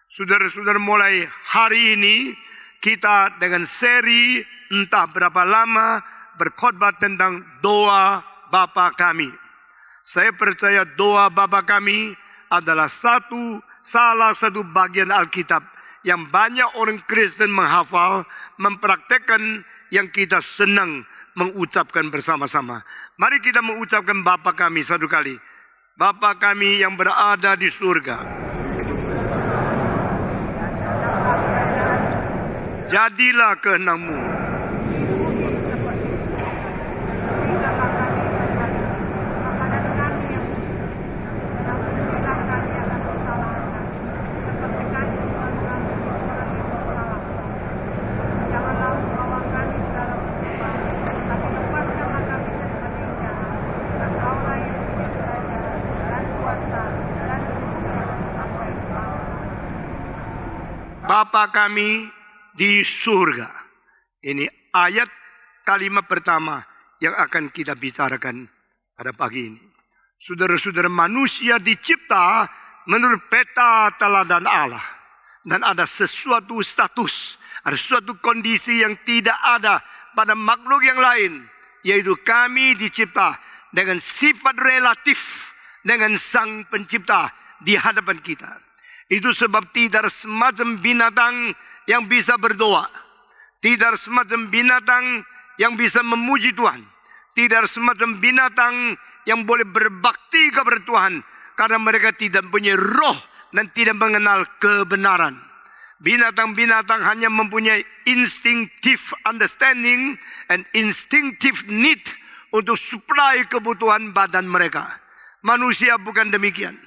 Saudara-saudara, mulai hari ini kita dengan seri entah berapa lama berkhotbah tentang doa Bapa kami. Saya percaya doa Bapa kami adalah salah satu bagian Alkitab yang banyak orang Kristen menghafal, mempraktekkan, yang kita senang mengucapkan bersama-sama. Mari kita mengucapkan Bapa kami satu kali. Bapa kami yang berada di surga, jadilah kehendak-Mu. Bapa kami di surga. Ini ayat kalimat pertama yang akan kita bicarakan pada pagi ini. Saudara-saudara, manusia dicipta menurut peta teladan Allah. Dan ada sesuatu status, ada suatu kondisi yang tidak ada pada makhluk yang lain. Yaitu kami dicipta dengan sifat relatif dengan Sang Pencipta di hadapan kita. Itu sebab tidak semacam binatang yang bisa berdoa. Tidak semacam binatang yang bisa memuji Tuhan. Tidak semacam binatang yang boleh berbakti kepada Tuhan. Karena mereka tidak punya roh dan tidak mengenal kebenaran. Binatang-binatang hanya mempunyai instinctive understanding and instinctive need untuk supply kebutuhan badan mereka. Manusia bukan demikian.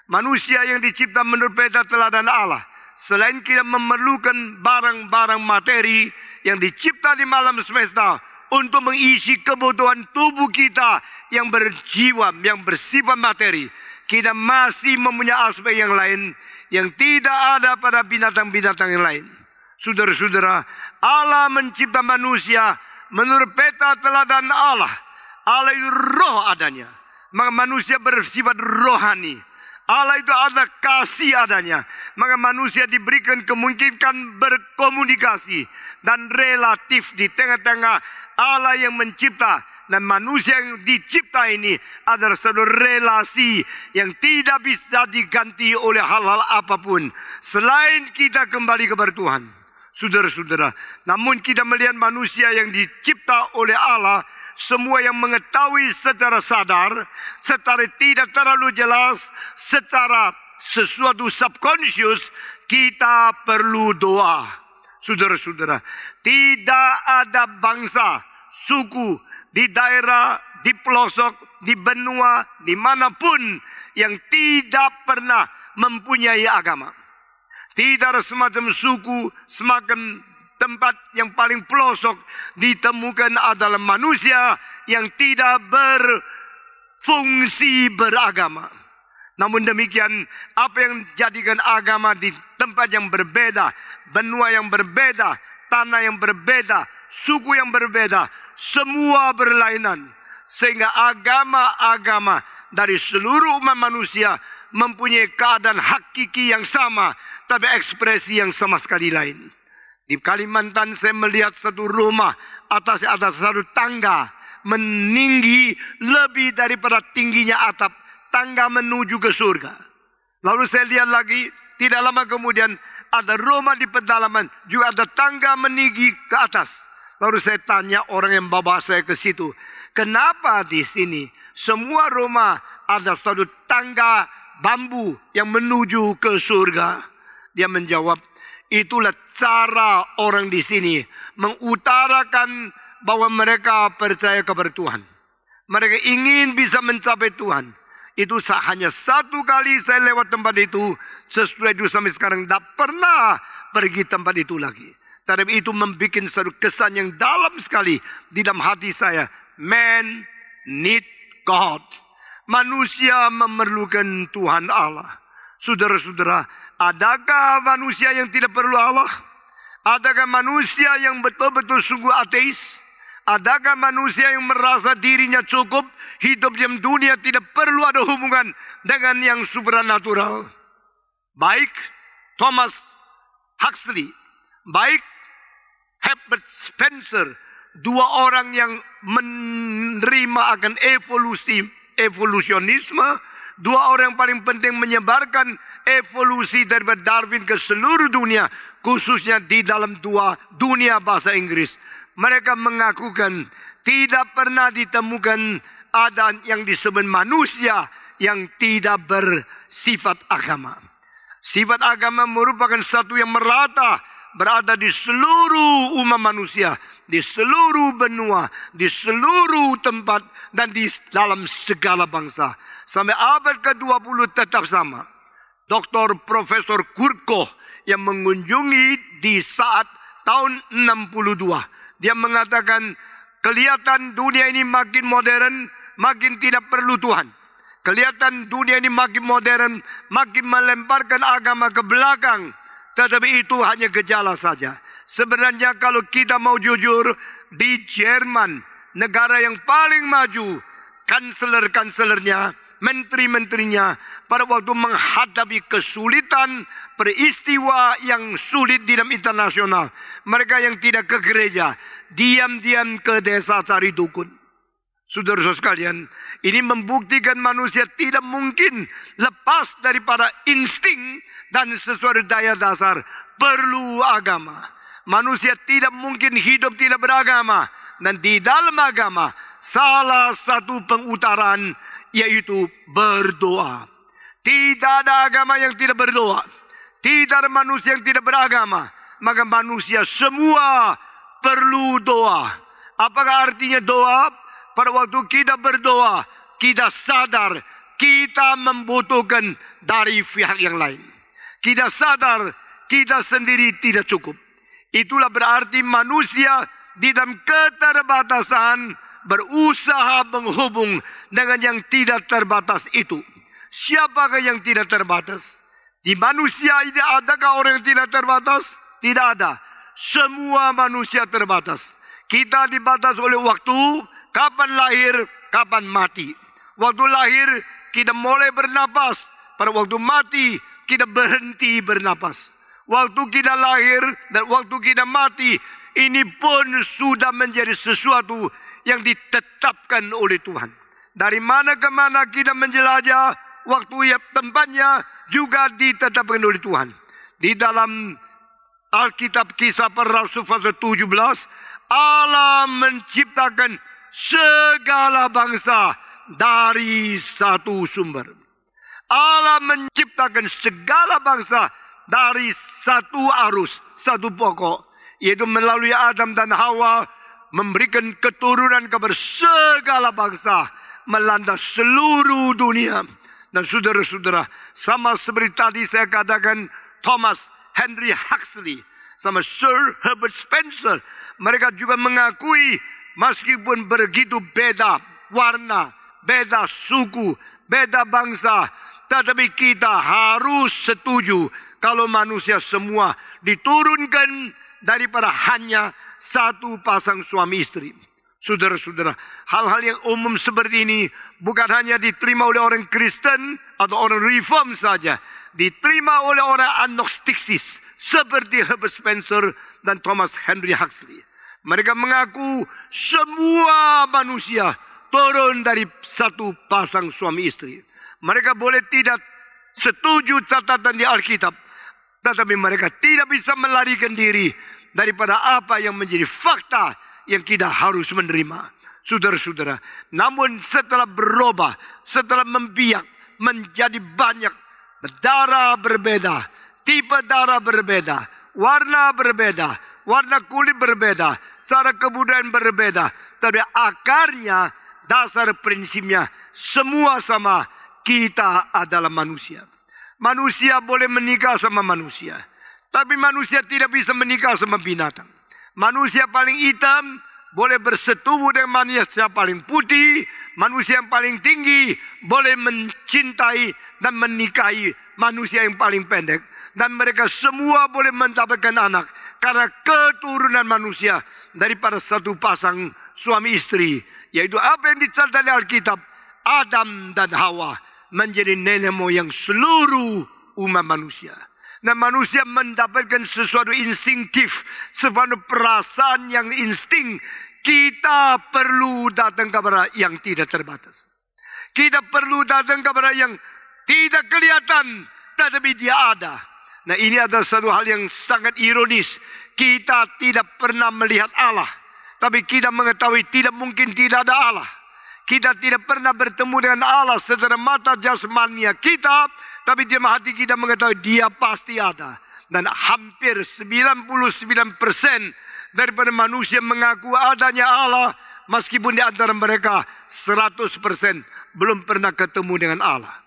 Manusia yang dicipta menurut peta teladan Allah, selain kita memerlukan barang-barang materi yang dicipta di malam semesta untuk mengisi kebutuhan tubuh kita yang berjiwa, yang bersifat materi, kita masih mempunyai aspek yang lain yang tidak ada pada binatang-binatang yang lain. Saudara-saudara, Allah mencipta manusia menurut peta teladan Allah. Allah itu roh adanya, maka manusia bersifat rohani. Allah itu ada kasih adanya. Maka manusia diberikan kemungkinan berkomunikasi dan relatif di tengah-tengah Allah yang mencipta dan manusia yang dicipta ini adalah satu relasi yang tidak bisa diganti oleh hal-hal apapun selain kita kembali kepada Tuhan. Saudara-saudara, namun kita melihat manusia yang dicipta oleh Allah, semua yang mengetahui secara sadar, secara tidak terlalu jelas, secara sesuatu subconscious, kita perlu doa. Saudara-saudara, tidak ada bangsa, suku, di daerah, di pelosok, di benua, dimanapun yang tidak pernah mempunyai agama. Tidak ada semacam suku, semacam tempat yang paling pelosok ditemukan adalah manusia yang tidak berfungsi beragama. Namun demikian, apa yang jadikan agama di tempat yang berbeda, benua yang berbeda, tanah yang berbeda, suku yang berbeda, semua berlainan. Sehingga agama-agama dari seluruh umat manusia mempunyai keadaan hakiki yang sama, tapi ekspresi yang sama sekali lain. Di Kalimantan saya melihat satu rumah atas satu tangga meninggi lebih daripada tingginya atap tangga menuju ke surga. Lalu saya lihat lagi, tidak lama kemudian ada rumah di pedalaman juga ada tangga meninggi ke atas. Lalu saya tanya orang yang bawa saya ke situ, kenapa di sini semua rumah ada satu tangga bambu yang menuju ke surga? Dia menjawab, itulah cara orang di sini mengutarakan bahwa mereka percaya kepada Tuhan. Mereka ingin bisa mencapai Tuhan. Itu hanya satu kali saya lewat tempat itu. Sesudah itu sampai sekarang tidak pernah pergi tempat itu lagi. Tapi itu membuat satu kesan yang dalam sekali di dalam hati saya. Man need God. Manusia memerlukan Tuhan Allah. Saudara-saudara, adakah manusia yang tidak perlu Allah? Adakah manusia yang betul-betul sungguh ateis? Adakah manusia yang merasa dirinya cukup, hidup di dunia tidak perlu ada hubungan dengan yang supernatural? Baik, Thomas Huxley, baik Herbert Spencer, dua orang yang menerima akan evolusionisme, dua orang yang paling penting menyebarkan evolusi dari Darwin ke seluruh dunia, khususnya di dalam dunia bahasa Inggris. Mereka mengakukan tidak pernah ditemukan ada yang disebut manusia yang tidak bersifat agama. Sifat agama merupakan satu yang merata, berada di seluruh umat manusia, di seluruh benua, di seluruh tempat, dan di dalam segala bangsa. Sampai abad ke-20 tetap sama. Dr. Profesor Kurt Koch yang mengunjungi di saat tahun 62. Dia mengatakan, kelihatan dunia ini makin modern, makin tidak perlu Tuhan. Kelihatan dunia ini makin modern, makin melemparkan agama ke belakang. Tetapi itu hanya gejala saja. Sebenarnya kalau kita mau jujur, di Jerman, negara yang paling maju, kanseler-kanselernya, menteri-menterinya, pada waktu menghadapi kesulitan, peristiwa yang sulit di dalam internasional, mereka yang tidak ke gereja, diam-diam ke desa cari dukun. Saudara-saudara sekalian, ini membuktikan manusia tidak mungkin lepas daripada insting dan sesuai daya dasar perlu agama. Manusia tidak mungkin hidup tidak beragama. Dan di dalam agama, salah satu pengutaraan yaitu berdoa. Tidak ada agama yang tidak berdoa. Tidak ada manusia yang tidak beragama. Maka manusia semua perlu doa. Apakah artinya doa? Pada waktu kita berdoa, kita sadar kita membutuhkan dari pihak yang lain. Kita sadar kita sendiri tidak cukup. Itulah berarti manusia di dalam keterbatasan berusaha menghubung dengan yang tidak terbatas itu. Siapakah yang tidak terbatas? Di manusia ini adakah orang yang tidak terbatas? Tidak ada. Semua manusia terbatas. Kita dibatas oleh waktu. Kapan lahir, kapan mati. Waktu lahir, kita mulai bernapas. Pada waktu mati, kita berhenti bernapas. Waktu kita lahir dan waktu kita mati, ini pun sudah menjadi sesuatu yang ditetapkan oleh Tuhan. Dari mana ke mana kita menjelajah, waktu ya tempatnya juga ditetapkan oleh Tuhan. Di dalam Alkitab Kisah Para Rasul pasal 17, Allah menciptakan segala bangsa dari satu sumber. Allah menciptakan segala bangsa dari satu arus, satu pokok, yaitu melalui Adam dan Hawa, memberikan keturunan kepada segala bangsa, melanda seluruh dunia. Dan saudara-saudara, sama seperti tadi saya katakan, Thomas Henry Huxley sama Sir Herbert Spencer, mereka juga mengakui meskipun begitu beda warna, beda suku, beda bangsa, tetapi kita harus setuju kalau manusia semua diturunkan daripada hanya satu pasang suami istri. Saudara-saudara, hal-hal yang umum seperti ini bukan hanya diterima oleh orang Kristen atau orang Reform saja, diterima oleh orang agnostiksis seperti Herbert Spencer dan Thomas Henry Huxley. Mereka mengaku semua manusia turun dari satu pasang suami istri. Mereka boleh tidak setuju catatan di Alkitab, tetapi mereka tidak bisa melarikan diri daripada apa yang menjadi fakta yang kita harus menerima. Saudara-saudara, namun setelah berubah, setelah membiak menjadi banyak, darah berbeda, tipe darah berbeda, warna berbeda, warna kulit berbeda, cara kebudayaan berbeda, tapi akarnya, dasar prinsipnya semua sama. Kita adalah manusia. Manusia boleh menikah sama manusia, tapi manusia tidak bisa menikah sama binatang. Manusia paling hitam boleh bersetubuh dengan manusia paling putih. Manusia yang paling tinggi boleh mencintai dan menikahi manusia yang paling pendek. Dan mereka semua boleh mendapatkan anak karena keturunan manusia daripada satu pasang suami istri. Yaitu apa yang dicatat di Alkitab, Adam dan Hawa menjadi nenek moyang seluruh umat manusia. Nah, manusia mendapatkan sesuatu instinktif, sesuatu perasaan yang insting. Kita perlu datang kepada yang tidak terbatas. Kita perlu datang kepada yang tidak kelihatan, tetapi dia ada. Nah, ini adalah satu hal yang sangat ironis. Kita tidak pernah melihat Allah, tapi kita mengetahui tidak mungkin tidak ada Allah. Kita tidak pernah bertemu dengan Allah secara mata jasmania kita, tapi di hati kita mengetahui dia pasti ada. Dan hampir 99% daripada manusia mengaku adanya Allah, meskipun di antara mereka 100% belum pernah ketemu dengan Allah.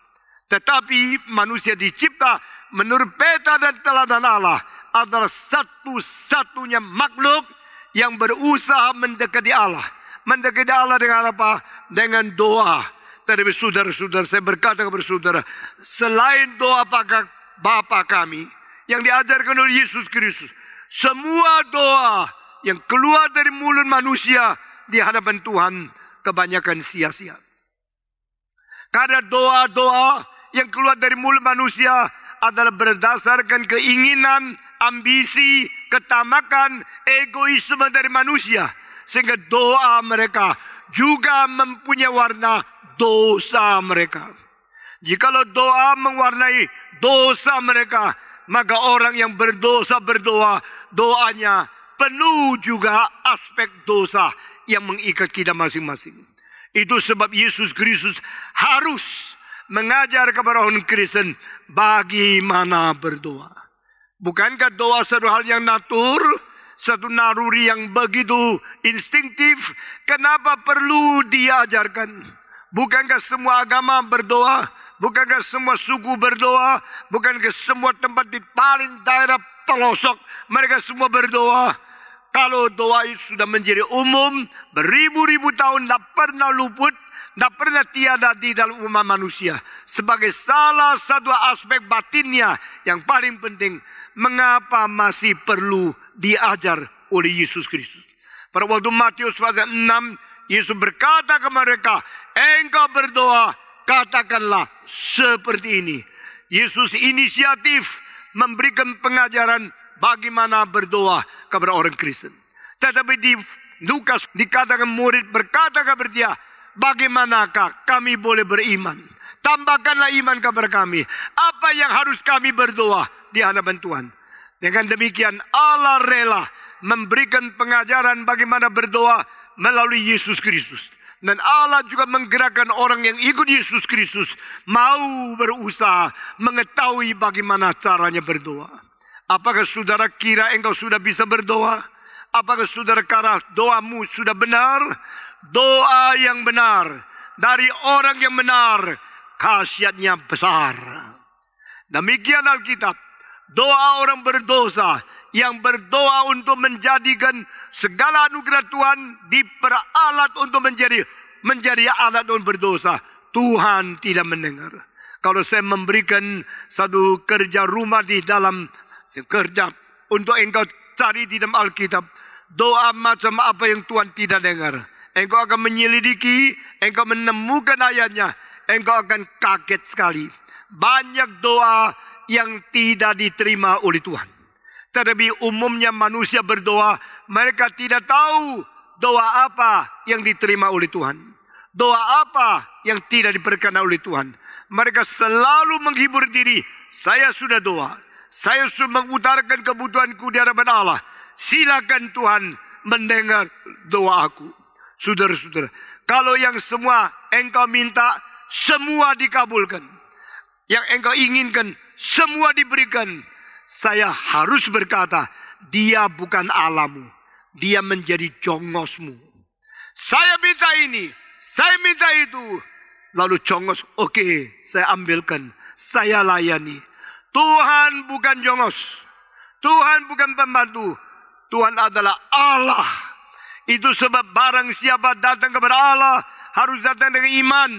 Tetapi manusia dicipta menurut peta dan teladan Allah adalah satu-satunya makhluk yang berusaha mendekati Allah. Mendekati Allah dengan apa? Dengan doa. Tetapi saudara-saudara, saya berkata kepada saudara, selain doa Bapa kami yang diajarkan oleh Yesus Kristus, semua doa yang keluar dari mulut manusia di hadapan Tuhan kebanyakan sia-sia. Karena doa-doa yang keluar dari mulut manusia adalah berdasarkan keinginan, ambisi, ketamakan, egoisme dari manusia. Sehingga doa mereka juga mempunyai warna dosa mereka. Jikalau doa mewarnai dosa mereka, maka orang yang berdosa berdoa, doanya penuh juga aspek dosa yang mengikat kita masing-masing. Itu sebab Yesus Kristus harus mengajar kepada orang Kristen bagaimana berdoa. Bukankah doa satu hal yang natur, satu naluri yang begitu instinktif? Kenapa perlu diajarkan? Bukankah semua agama berdoa? Bukankah semua suku berdoa? Bukankah semua tempat di paling daerah pelosok mereka semua berdoa? Kalau doa itu sudah menjadi umum, beribu-ribu tahun tidak pernah luput, tidak pernah tiada di dalam umat manusia. Sebagai salah satu aspek batinnya yang paling penting, mengapa masih perlu diajar oleh Yesus Kristus? Pada waktu Matius pasal 6, Yesus berkata kepada mereka, engkau berdoa, katakanlah seperti ini. Yesus inisiatif memberikan pengajaran bagaimana berdoa kepada orang Kristen. Tetapi di Lukas dikatakan murid berkata kepada dia, bagaimanakah kami boleh beriman? Tambahkanlah iman kepada kami. Apa yang harus kami berdoa di hadapan Tuhan? Dengan demikian Allah rela memberikan pengajaran bagaimana berdoa melalui Yesus Kristus. Dan Allah juga menggerakkan orang yang ikut Yesus Kristus mau berusaha mengetahui bagaimana caranya berdoa. Apakah saudara kira engkau sudah bisa berdoa? Apakah saudara kira doamu sudah benar? Doa yang benar dari orang yang benar, khasiatnya besar. Demikian Alkitab. Doa orang berdosa yang berdoa untuk menjadikan segala anugerah Tuhan diperalat untuk menjadi alat untuk berdosa. Tuhan tidak mendengar. Kalau saya memberikan satu kerja rumah di dalam kerja untuk engkau cari di dalam Alkitab, doa macam apa yang Tuhan tidak dengar, engkau akan menyelidiki, engkau menemukan ayatnya, engkau akan kaget sekali. Banyak doa yang tidak diterima oleh Tuhan. Tetapi umumnya manusia berdoa, mereka tidak tahu doa apa yang diterima oleh Tuhan, doa apa yang tidak diperkenan oleh Tuhan. Mereka selalu menghibur diri, saya sudah doa, saya sudah mengutarakan kebutuhanku di hadapan Allah, silakan Tuhan mendengar doa aku. Saudara-saudara, kalau yang semua engkau minta, semua dikabulkan. Yang engkau inginkan, semua diberikan. Saya harus berkata, dia bukan Allahmu, dia menjadi jongosmu. Saya minta ini, saya minta itu. Lalu jongos, oke, saya ambilkan, saya layani. Tuhan bukan jongos, Tuhan bukan pembantu, Tuhan adalah Allah. Itu sebab barang siapa datang kepada Allah harus datang dengan iman.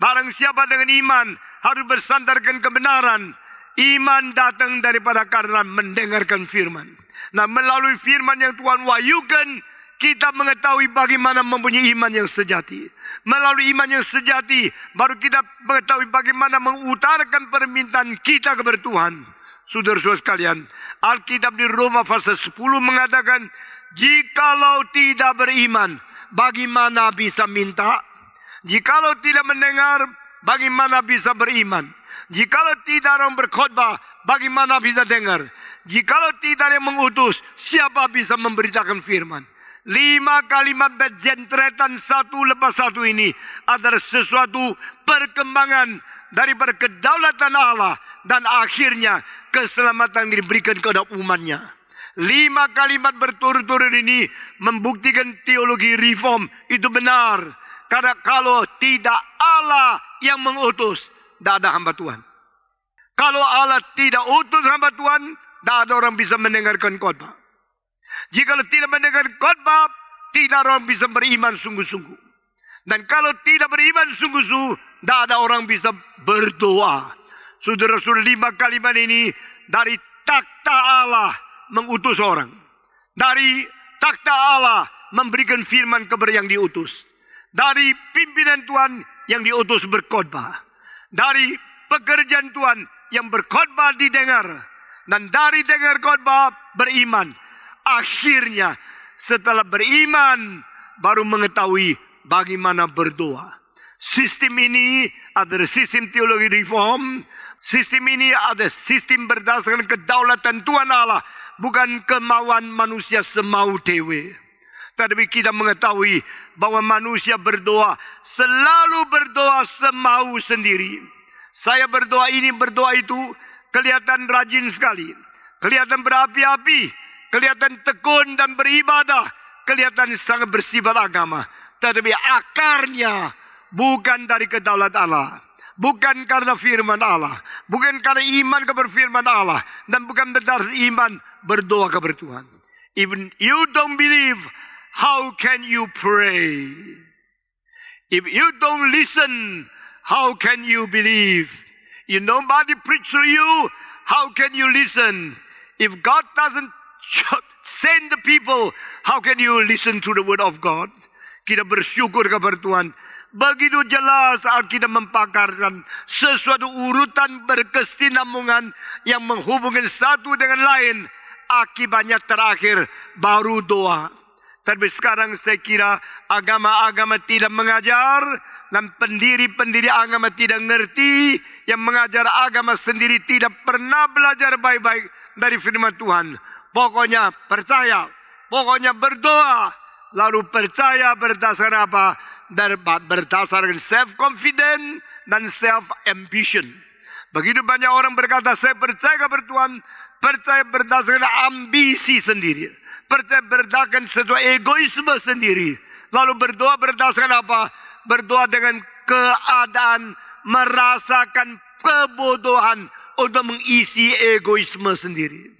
Barang siapa dengan iman harus bersandarkan kebenaran. Iman datang daripada karena mendengarkan firman. Nah, melalui firman yang Tuhan wahyukan, kita mengetahui bagaimana mempunyai iman yang sejati. Melalui iman yang sejati, baru kita mengetahui bagaimana mengutarakan permintaan kita kepada Tuhan. saudara-saudara sekalian, Alkitab di Roma pasal 10 mengatakan, jikalau tidak beriman, bagaimana bisa minta? Jikalau tidak mendengar, bagaimana bisa beriman? Jikalau tidak orang berkhotbah, bagaimana bisa dengar? Jikalau tidak ada yang mengutus, siapa bisa memberitakan firman? 5 kalimat berjentretan satu lepas satu ini adalah sesuatu perkembangan daripada kedaulatan Allah dan akhirnya keselamatan diberikan kepada umatnya. 5 kalimat berturut-turut ini membuktikan teologi reform itu benar. Karena kalau tidak Allah yang mengutus, tidak ada hamba Tuhan. Kalau Allah tidak utus hamba Tuhan, tidak ada orang bisa mendengarkan khotbah. Jika tidak mendengar khotbah, tidak orang bisa beriman sungguh-sungguh. Dan kalau tidak beriman sungguh-sungguh, tidak ada orang bisa berdoa. Saudara-saudara, 5 kalimat ini dari takhta Allah mengutus orang. Dari takhta Allah memberikan firman kepada yang diutus. Dari pimpinan Tuhan yang diutus berkhotbah. Dari pekerjaan Tuhan yang berkhotbah didengar. Dan dari dengar khotbah beriman. Akhirnya setelah beriman baru mengetahui bagaimana berdoa. Sistem ini adalah sistem teologi reform. Sistem ini adalah sistem berdasarkan kedaulatan Tuhan Allah, bukan kemauan manusia semau dewe. Tetapi kita mengetahui bahwa manusia berdoa selalu berdoa semau sendiri. Saya berdoa ini, berdoa itu, kelihatan rajin sekali, kelihatan berapi-api, kelihatan tekun dan beribadah, kelihatan sangat bersifat agama. Tetapi akarnya bukan dari kedaulatan Allah, bukan karena firman Allah, bukan karena iman kepada firman Allah, dan bukan berdasar iman berdoa kepada Tuhan. Even you don't believe, how can you pray? If you don't listen, how can you believe? If nobody preach to you, how can you listen? If God doesn't send the people, how can you listen to the word of God? Kita bersyukur kepada Tuhan. Begitu jelas Alkitab mempakarkan sesuatu urutan berkesinambungan yang menghubungkan satu dengan lain. Akibatnya terakhir baru doa. Tapi sekarang saya kira agama-agama tidak mengajar dan pendiri-pendiri agama tidak ngerti. Yang mengajar agama sendiri tidak pernah belajar baik-baik dari firman Tuhan. Pokoknya percaya, pokoknya berdoa. Lalu percaya berdasarkan apa? Berdasarkan self-confidence dan self-ambition. Begitu banyak orang berkata, saya percaya kepada Tuhan. Percaya berdasarkan ambisi sendiri. Percaya berdasarkan sesuatu egoisme sendiri. Lalu berdoa berdasarkan apa? Berdoa dengan keadaan merasakan kebodohan untuk mengisi egoisme sendiri.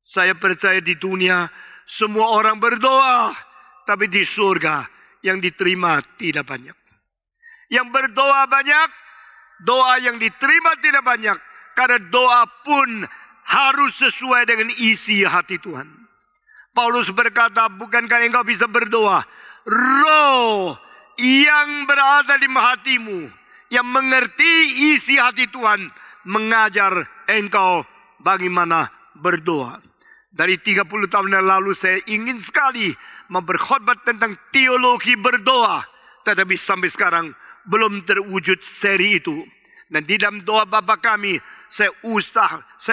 Saya percaya di dunia semua orang berdoa, tapi di surga yang diterima tidak banyak. Yang berdoa banyak, doa yang diterima tidak banyak. Karena doa pun harus sesuai dengan isi hati Tuhan. Paulus berkata, bukankah engkau bisa berdoa? Roh yang berada di hatimu, yang mengerti isi hati Tuhan, mengajar engkau bagaimana berdoa. Dari 30 tahun yang lalu saya ingin sekali berkhotbah tentang teologi berdoa. Tetapi sampai sekarang belum terwujud seri itu. Dan di dalam doa Bapa kami, saya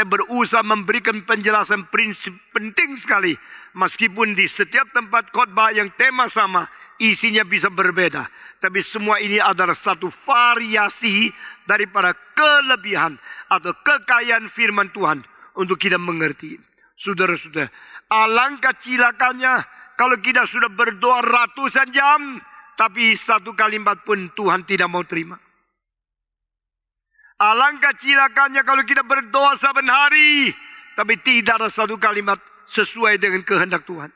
berusaha memberikan penjelasan prinsip penting sekali. Meskipun di setiap tempat khotbah yang tema sama, isinya bisa berbeda. Tapi semua ini adalah satu variasi daripada kelebihan atau kekayaan firman Tuhan untuk kita mengerti. Saudara-saudara, alangkah cilakanya kalau kita sudah berdoa ratusan jam, tapi satu kalimat pun Tuhan tidak mau terima. Alangkah cilakanya kalau kita berdoa saban hari, tapi tidak ada satu kalimat sesuai dengan kehendak Tuhan.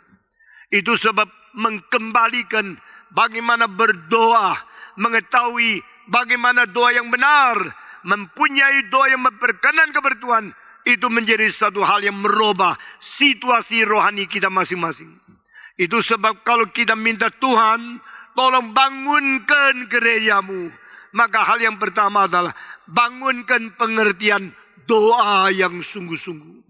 Itu sebab mengembalikan bagaimana berdoa, mengetahui bagaimana doa yang benar, mempunyai doa yang memperkenan kepada Tuhan, itu menjadi satu hal yang merubah situasi rohani kita masing-masing. Itu sebab kalau kita minta Tuhan, tolong bangunkan gerejamu, maka hal yang pertama adalah bangunkan pengertian berdoa yang sungguh-sungguh.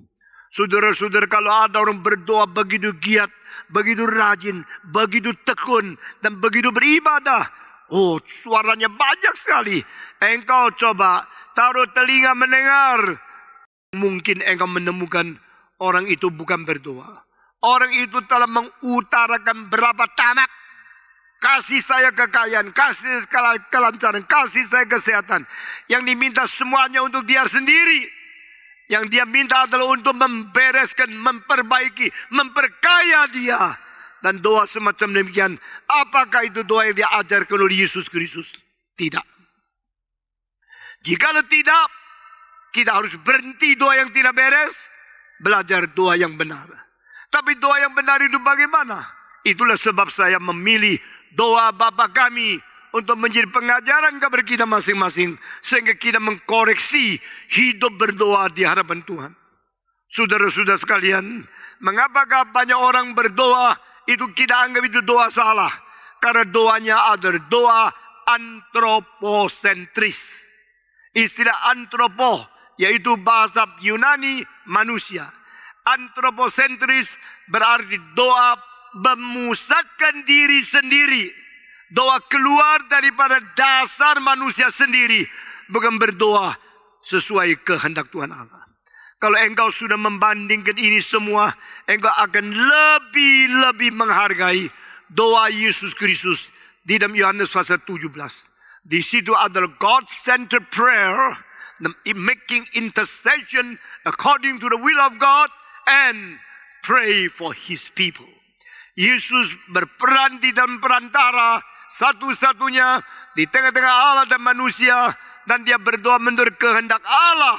Saudara-saudara, kalau ada orang berdoa begitu giat, begitu rajin, begitu tekun, dan begitu beribadah, oh, suaranya banyak sekali. Engkau coba taruh telinga mendengar. Mungkin engkau menemukan orang itu bukan berdoa. Orang itu telah mengutarakan berapa tamak. Kasih saya kekayaan, kasih kelancaran, kasih saya kesehatan. Yang diminta semuanya untuk dia sendiri. Yang dia minta adalah untuk membereskan, memperbaiki, memperkaya dia. Dan doa semacam demikian, apakah itu doa yang diajarkan oleh Yesus Kristus? Tidak. Jikalau tidak, kita harus berhenti doa yang tidak beres, belajar doa yang benar. Tapi doa yang benar itu bagaimana? Itulah sebab saya memilih doa Bapa kami untuk menjadi pengajaran kepada kita masing-masing, sehingga kita mengkoreksi hidup berdoa di hadapan Tuhan. Saudara-saudara sekalian, mengapakah banyak orang berdoa itu kita anggap itu doa salah? Karena doanya adalah doa antroposentris. Istilah antropo yaitu bahasa Yunani manusia. Antroposentris berarti doa memusatkan diri sendiri. Doa keluar daripada dasar manusia sendiri. Bukan berdoa sesuai kehendak Tuhan Allah. Kalau engkau sudah membandingkan ini semua, engkau akan lebih menghargai doa Yesus Kristus di dalam Yohanes pasal 17. Di situ adalah God-centered prayer, making intercession according to the will of God and pray for His people. Yesus berperan di dalam perantara satu-satunya di tengah-tengah Allah dan manusia, dan dia berdoa menurut kehendak Allah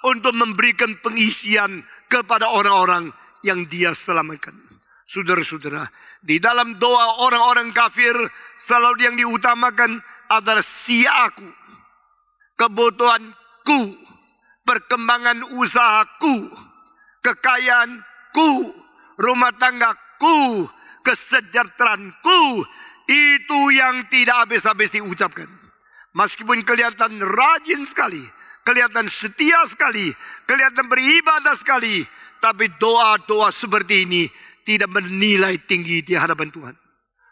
untuk memberikan pengisian kepada orang-orang yang dia selamatkan. Saudara-saudara, di dalam doa orang-orang kafir selalu yang diutamakan adalah si aku, kebutuhanku, perkembangan usahaku, kekayaanku, rumah tanggaku, kesejahteraanku. Itu yang tidak habis-habis diucapkan. Meskipun kelihatan rajin sekali, kelihatan setia sekali, kelihatan beribadah sekali, tapi doa-doa seperti ini tidak bernilai tinggi di hadapan Tuhan.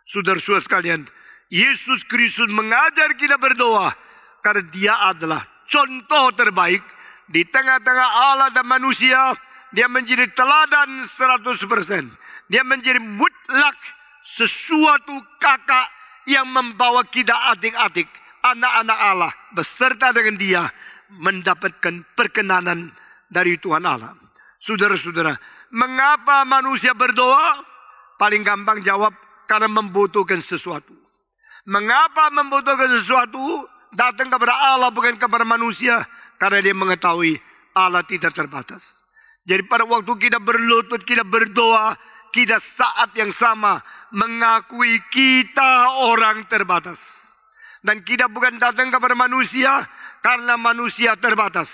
Saudara-saudara sekalian, Yesus Kristus mengajar kita berdoa karena dia adalah contoh terbaik di tengah-tengah Allah dan manusia. Dia menjadi teladan 100%. Dia menjadi mutlak sesuatu kakak yang membawa kita adik-adik, anak-anak Allah beserta dengan dia mendapatkan perkenanan dari Tuhan Allah. Saudara-saudara, mengapa manusia berdoa? Paling gampang jawab, karena membutuhkan sesuatu. Mengapa membutuhkan sesuatu? Datang kepada Allah bukan kepada manusia, karena dia mengetahui Allah tidak terbatas. Jadi pada waktu kita berlutut, kita berdoa, kita saat yang sama mengakui kita orang terbatas. Dan kita bukan datang kepada manusia karena manusia terbatas.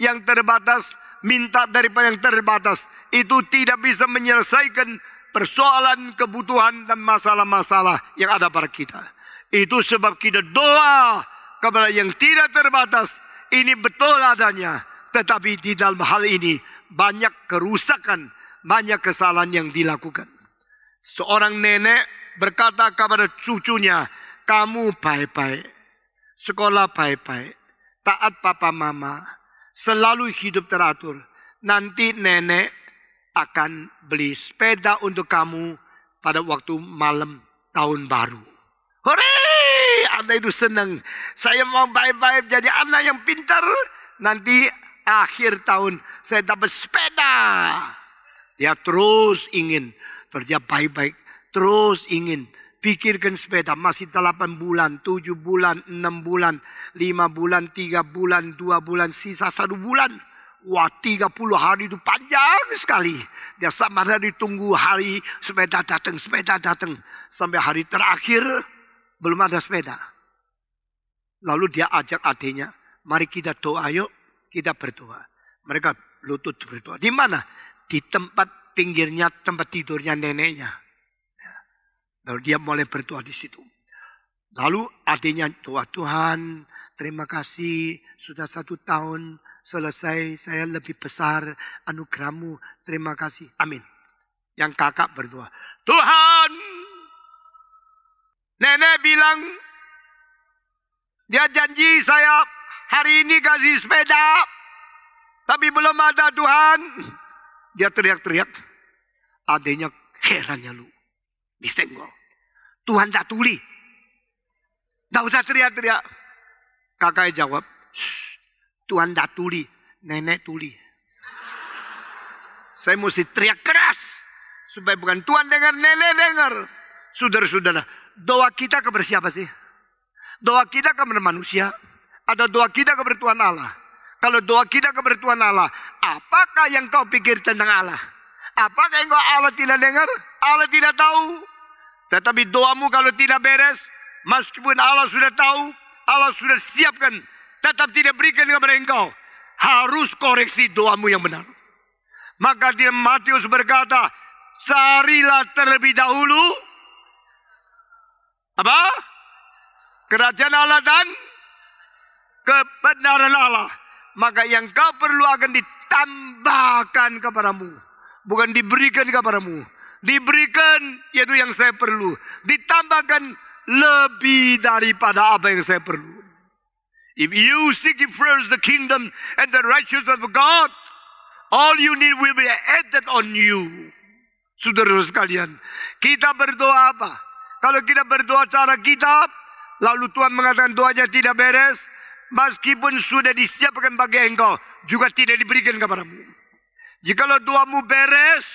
Yang terbatas minta daripada yang terbatas. Itu tidak bisa menyelesaikan persoalan, kebutuhan dan masalah-masalah yang ada pada kita. Itu sebab kita doa kepada yang tidak terbatas. Ini betul adanya. Tetapi di dalam hal ini banyak kerusakan, banyak kesalahan yang dilakukan. Seorang nenek berkata kepada cucunya, kamu baik-baik, sekolah baik-baik, taat papa mama, selalu hidup teratur. Nanti nenek akan beli sepeda untuk kamu pada waktu malam tahun baru. Hore! Anak itu senang. Saya mau baik-baik jadi anak yang pintar. Nanti akhir tahun saya dapat sepeda. Dia terus ingin, kerja baik-baik, terus ingin. Pikirkan sepeda, masih 8 bulan, 7 bulan, 6 bulan, 5 bulan, 3 bulan, 2 bulan, sisa 1 bulan. Wah, 30 hari itu panjang sekali. Dia sama hari tunggu hari sepeda datang, sampai hari terakhir belum ada sepeda. Lalu dia ajak adiknya, mari kita doa yuk, kita berdoa. Mereka lutut berdoa. Di mana? Di tempat pinggirnya, tempat tidurnya neneknya. Lalu dia mulai berdoa di situ. Lalu adiknya doa, Tuhan terima kasih sudah 1 tahun selesai saya lebih besar anugerah-Mu. Terima kasih. Amin. Yang kakak berdoa, Tuhan, nenek bilang, dia janji saya hari ini kasih sepeda, tapi belum ada Tuhan. Dia teriak-teriak. Adanya herannya lu, disenggol. Tuhan tak tuli. Tak usah teriak-teriak. Kakaknya jawab, Tuhan tak tuli, nenek tuli. Saya mesti teriak keras supaya bukan Tuhan dengar, nenek dengar. Saudara-saudara, doa kita kepada siapa sih? Doa kita kepada manusia atau doa kita kepada Tuhan Allah? Kalau doa kita kepada Tuhan Allah, apakah yang kau pikir tentang Allah? Apakah engkau Allah tidak dengar? Allah tidak tahu. Tetapi doamu kalau tidak beres, meskipun Allah sudah tahu, Allah sudah siapkan, tetap tidak berikan kepada engkau. Harus koreksi doamu yang benar. Maka dia Matius berkata, carilah terlebih dahulu apa? Kerajaan Allah dan kebenaran Allah. Maka yang kau perlu akan ditambahkan kepadamu, bukan diberikan kepadamu. Diberikan yaitu yang saya perlu, ditambahkan lebih daripada apa yang saya perlu. If you seek first the kingdom and the righteousness of God, all you need will be added on you. Saudara sekalian, kita berdoa apa? Kalau kita berdoa cara kita, lalu Tuhan mengatakan doanya tidak beres, meskipun sudah disiapkan bagi engkau, juga tidak diberikan kepadamu. Jikalau doamu beres,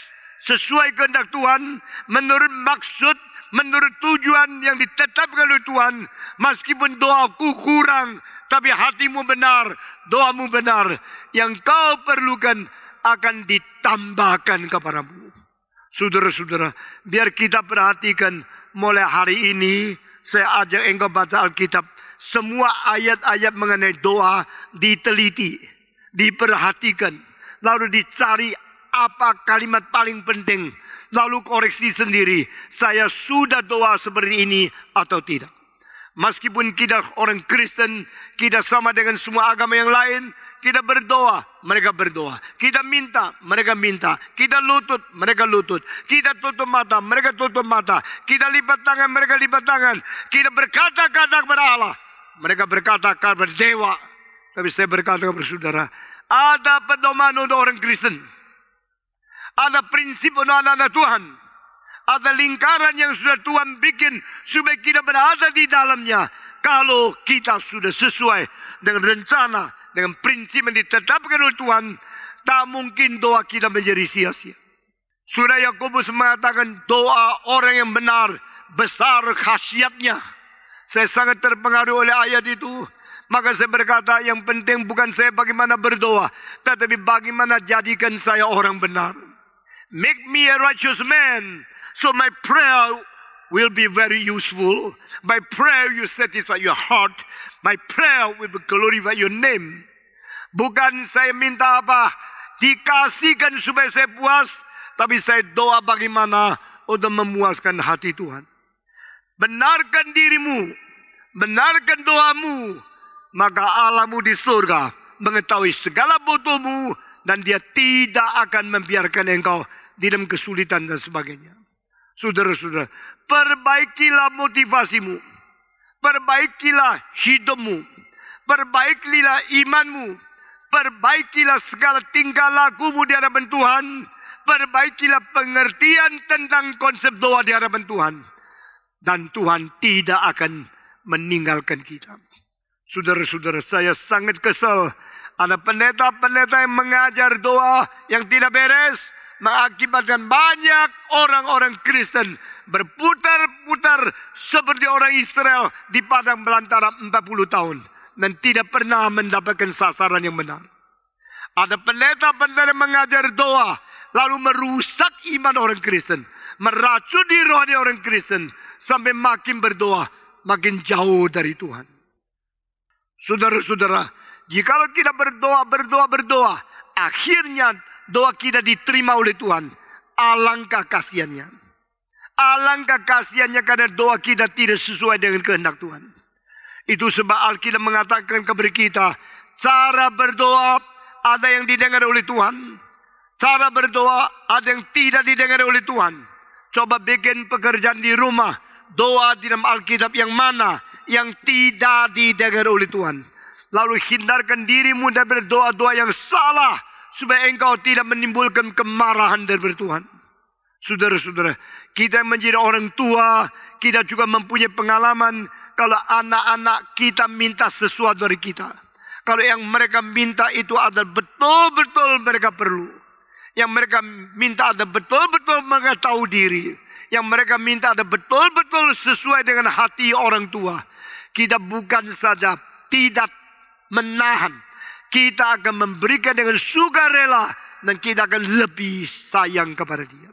sesuai kehendak Tuhan, menurut maksud, menurut tujuan yang ditetapkan oleh Tuhan, meskipun doaku kurang, tapi hatimu benar, doamu benar, yang kau perlukan akan ditambahkan kepadamu. Saudara-saudara, biar kita perhatikan mulai hari ini, saya ajak engkau baca Alkitab. Semua ayat-ayat mengenai doa diteliti, diperhatikan, lalu dicari apa kalimat paling penting, lalu koreksi sendiri. Saya sudah doa seperti ini atau tidak? Meskipun kita orang Kristen, kita sama dengan semua agama yang lain, kita berdoa, mereka berdoa. Kita minta, mereka minta. Kita lutut, mereka lutut. Kita tutup mata, mereka tutup mata. Kita lipat tangan, mereka lipat tangan. Kita berkata-kata kepada Allah, mereka berkata kepada dewa. Tapi saya berkata kepada saudara, ada pedoman untuk orang Kristen. Ada prinsip untuk anak-anak Tuhan. Ada lingkaran yang sudah Tuhan bikin supaya kita berada di dalamnya. Kalau kita sudah sesuai dengan rencana, dengan prinsip yang ditetapkan oleh Tuhan, tak mungkin doa kita menjadi sia-sia. Surah Yakobus mengatakan doa orang yang benar besar khasiatnya. Saya sangat terpengaruh oleh ayat itu. Maka saya berkata, yang penting bukan saya bagaimana berdoa, tetapi bagaimana jadikan saya orang benar. Make me a righteous man, so my prayer will be very useful. By prayer you satisfy your heart. By prayer will glorify your name. Bukan saya minta apa, dikasihkan supaya saya puas, tapi saya doa bagaimana untuk memuaskan hati Tuhan. Benarkan dirimu, benarkan doamu, maka Allahmu di surga mengetahui segala butuhmu, dan dia tidak akan membiarkan engkau di dalam kesulitan dan sebagainya. Saudara-saudara, perbaikilah motivasimu, perbaikilah hidupmu, perbaikilah imanmu, perbaikilah segala tingkah lakumu di hadapan Tuhan, perbaikilah pengertian tentang konsep doa di hadapan Tuhan, dan Tuhan tidak akan meninggalkan kita. Saudara-saudara, saya sangat kesal ada pendeta-pendeta yang mengajar doa yang tidak beres, mengakibatkan banyak orang-orang Kristen berputar-putar seperti orang Israel di padang belantara 40 tahun dan tidak pernah mendapatkan sasaran yang benar. Ada pendeta-pendeta yang mengajar doa lalu merusak iman orang Kristen, meracuni rohani orang Kristen sampai makin berdoa makin jauh dari Tuhan. Saudara-saudara, jikalau kita berdoa, akhirnya doa kita diterima oleh Tuhan, alangkah kasihannya. Alangkah kasihannya karena doa kita tidak sesuai dengan kehendak Tuhan. Itu sebab Alkitab mengatakan kepada kita, cara berdoa ada yang didengar oleh Tuhan. Cara berdoa ada yang tidak didengar oleh Tuhan. Coba bikin pekerjaan di rumah. Doa di dalam Alkitab yang mana yang tidak didengar oleh Tuhan. Lalu hindarkan dirimu dari doa-doa yang salah, supaya engkau tidak menimbulkan kemarahan dari Tuhan. Saudara-saudara, kita menjadi orang tua, kita juga mempunyai pengalaman kalau anak-anak kita minta sesuatu dari kita. Kalau yang mereka minta itu adalah betul-betul mereka perlu. Yang mereka minta ada betul-betul mereka tahu diri. Yang mereka minta ada betul-betul sesuai dengan hati orang tua. Kita bukan saja tidak menahan, kita akan memberikan dengan sukarela dan kita akan lebih sayang kepada dia.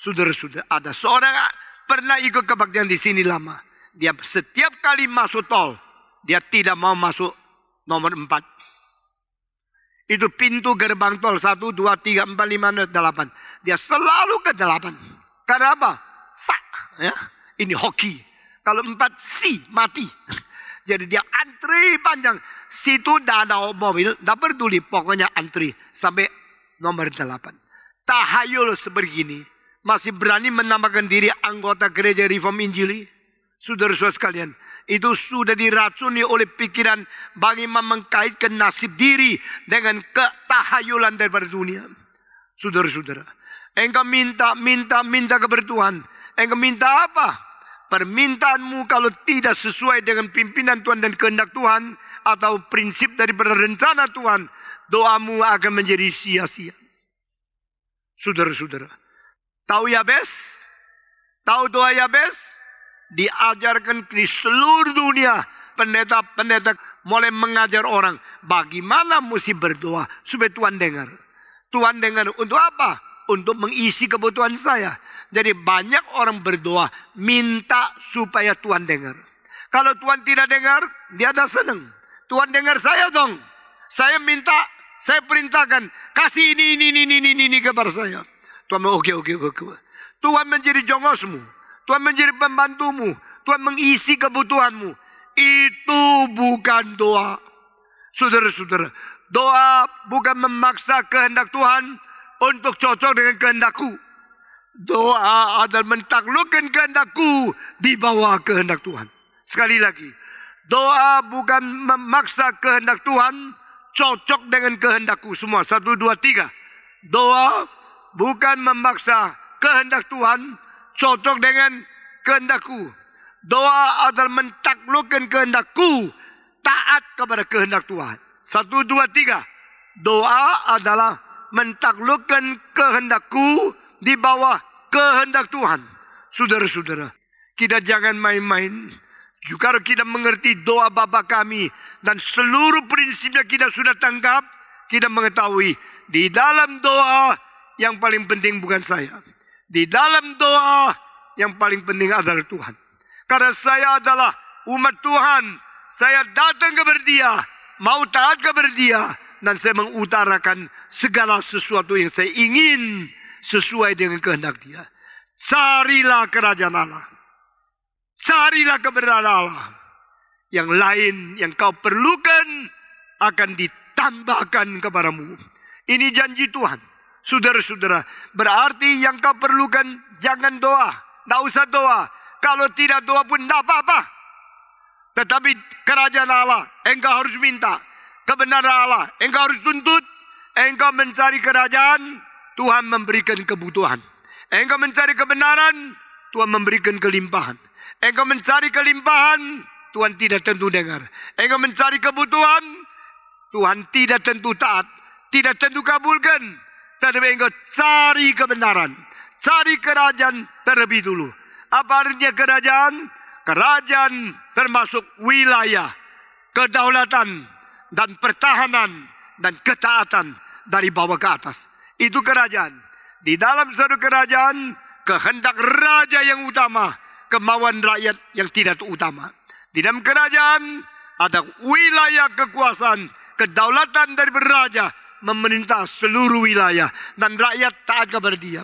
Saudara-saudara, ada seorang pernah ikut kebaktian di sini lama. Dia setiap kali masuk tol, dia tidak mau masuk nomor 4. Itu pintu gerbang tol 1, 2, 3, 4, 5, 8. Dia selalu ke 8. Karena apa? Ya, ini hoki. Kalau 4 mati. Jadi dia antri panjang. Situ tidak ada mobil, tidak peduli. Pokoknya antri sampai nomor 8. Tahayul sebegini. Masih berani menamakan diri anggota gereja Reform Injili. Saudara-saudara sekalian, itu sudah diracuni oleh pikiran bagaimana mengkaitkan nasib diri dengan ketahayulan daripada dunia. Saudara-saudara, engkau minta kepada Tuhan. Engkau minta apa? Permintaanmu kalau tidak sesuai dengan pimpinan Tuhan dan kehendak Tuhan, atau prinsip daripada rencana Tuhan, doamu akan menjadi sia-sia. Saudara-saudara, tahu Yabes? Tahu doa Yabes? Diajarkan di seluruh dunia. Pendeta-pendeta mulai mengajar orang bagaimana mesti berdoa supaya Tuhan dengar. Tuhan dengar untuk apa? Untuk mengisi kebutuhan saya. Jadi banyak orang berdoa minta supaya Tuhan dengar. Kalau Tuhan tidak dengar, dia ada senang. Tuhan dengar saya dong. Saya minta, saya perintahkan, kasih ini kepada saya. Tuhan oke. Tuhan menjadi jongosmu. Tuhan menjadi pembantumu. Tuhan mengisi kebutuhanmu. Itu bukan doa. Saudara-saudara, doa bukan memaksa kehendak Tuhan untuk cocok dengan kehendakku. Doa adalah mentaklukkan kehendakku di bawah kehendak Tuhan. Sekali lagi, doa bukan memaksa kehendak Tuhan cocok dengan kehendakku. Semua 1, 2, 3. Doa bukan memaksa kehendak Tuhan cocok dengan kehendakku. Doa adalah mentaklukkan kehendakku taat kepada kehendak Tuhan. 1, 2, 3. Doa adalah mentaklukkan kehendakku di bawah kehendak Tuhan. Saudara-saudara, kita jangan main-main. Juga kita mengerti doa Bapa kami dan seluruh prinsipnya kita sudah tangkap, kita mengetahui di dalam doa yang paling penting bukan saya. Di dalam doa yang paling penting adalah Tuhan. Karena saya adalah umat Tuhan, saya datang kepada Dia, mau taat kepada Dia, dan saya mengutarakan segala sesuatu yang saya ingin sesuai dengan kehendak Dia. Carilah kerajaan Allah. Carilah kebenaran Allah. Yang lain yang kau perlukan akan ditambahkan kepadamu. Ini janji Tuhan. Saudara-saudara, berarti yang kau perlukan jangan doa. Tidak usah doa. Kalau tidak doa pun tidak apa-apa. Tetapi kerajaan Allah, engkau harus minta. Kebenaran Allah, engkau harus tuntut. Engkau mencari kerajaan, Tuhan memberikan kebutuhan. Engkau mencari kebenaran, Tuhan memberikan kelimpahan. Engkau mencari kelimpahan, Tuhan tidak tentu dengar. Engkau mencari kebutuhan, Tuhan tidak tentu taat, tidak tentu kabulkan. Tetapi engkau cari kebenaran, cari kerajaan terlebih dulu. Apa artinya kerajaan? Kerajaan termasuk wilayah, kedaulatan, dan pertahanan, dan ketaatan dari bawah ke atas. Itu kerajaan. Di dalam satu kerajaan, kehendak raja yang utama, kemauan rakyat yang tidak utama. Di dalam kerajaan ada wilayah kekuasaan, kedaulatan dari raja memerintah seluruh wilayah dan rakyat taat kepada Dia.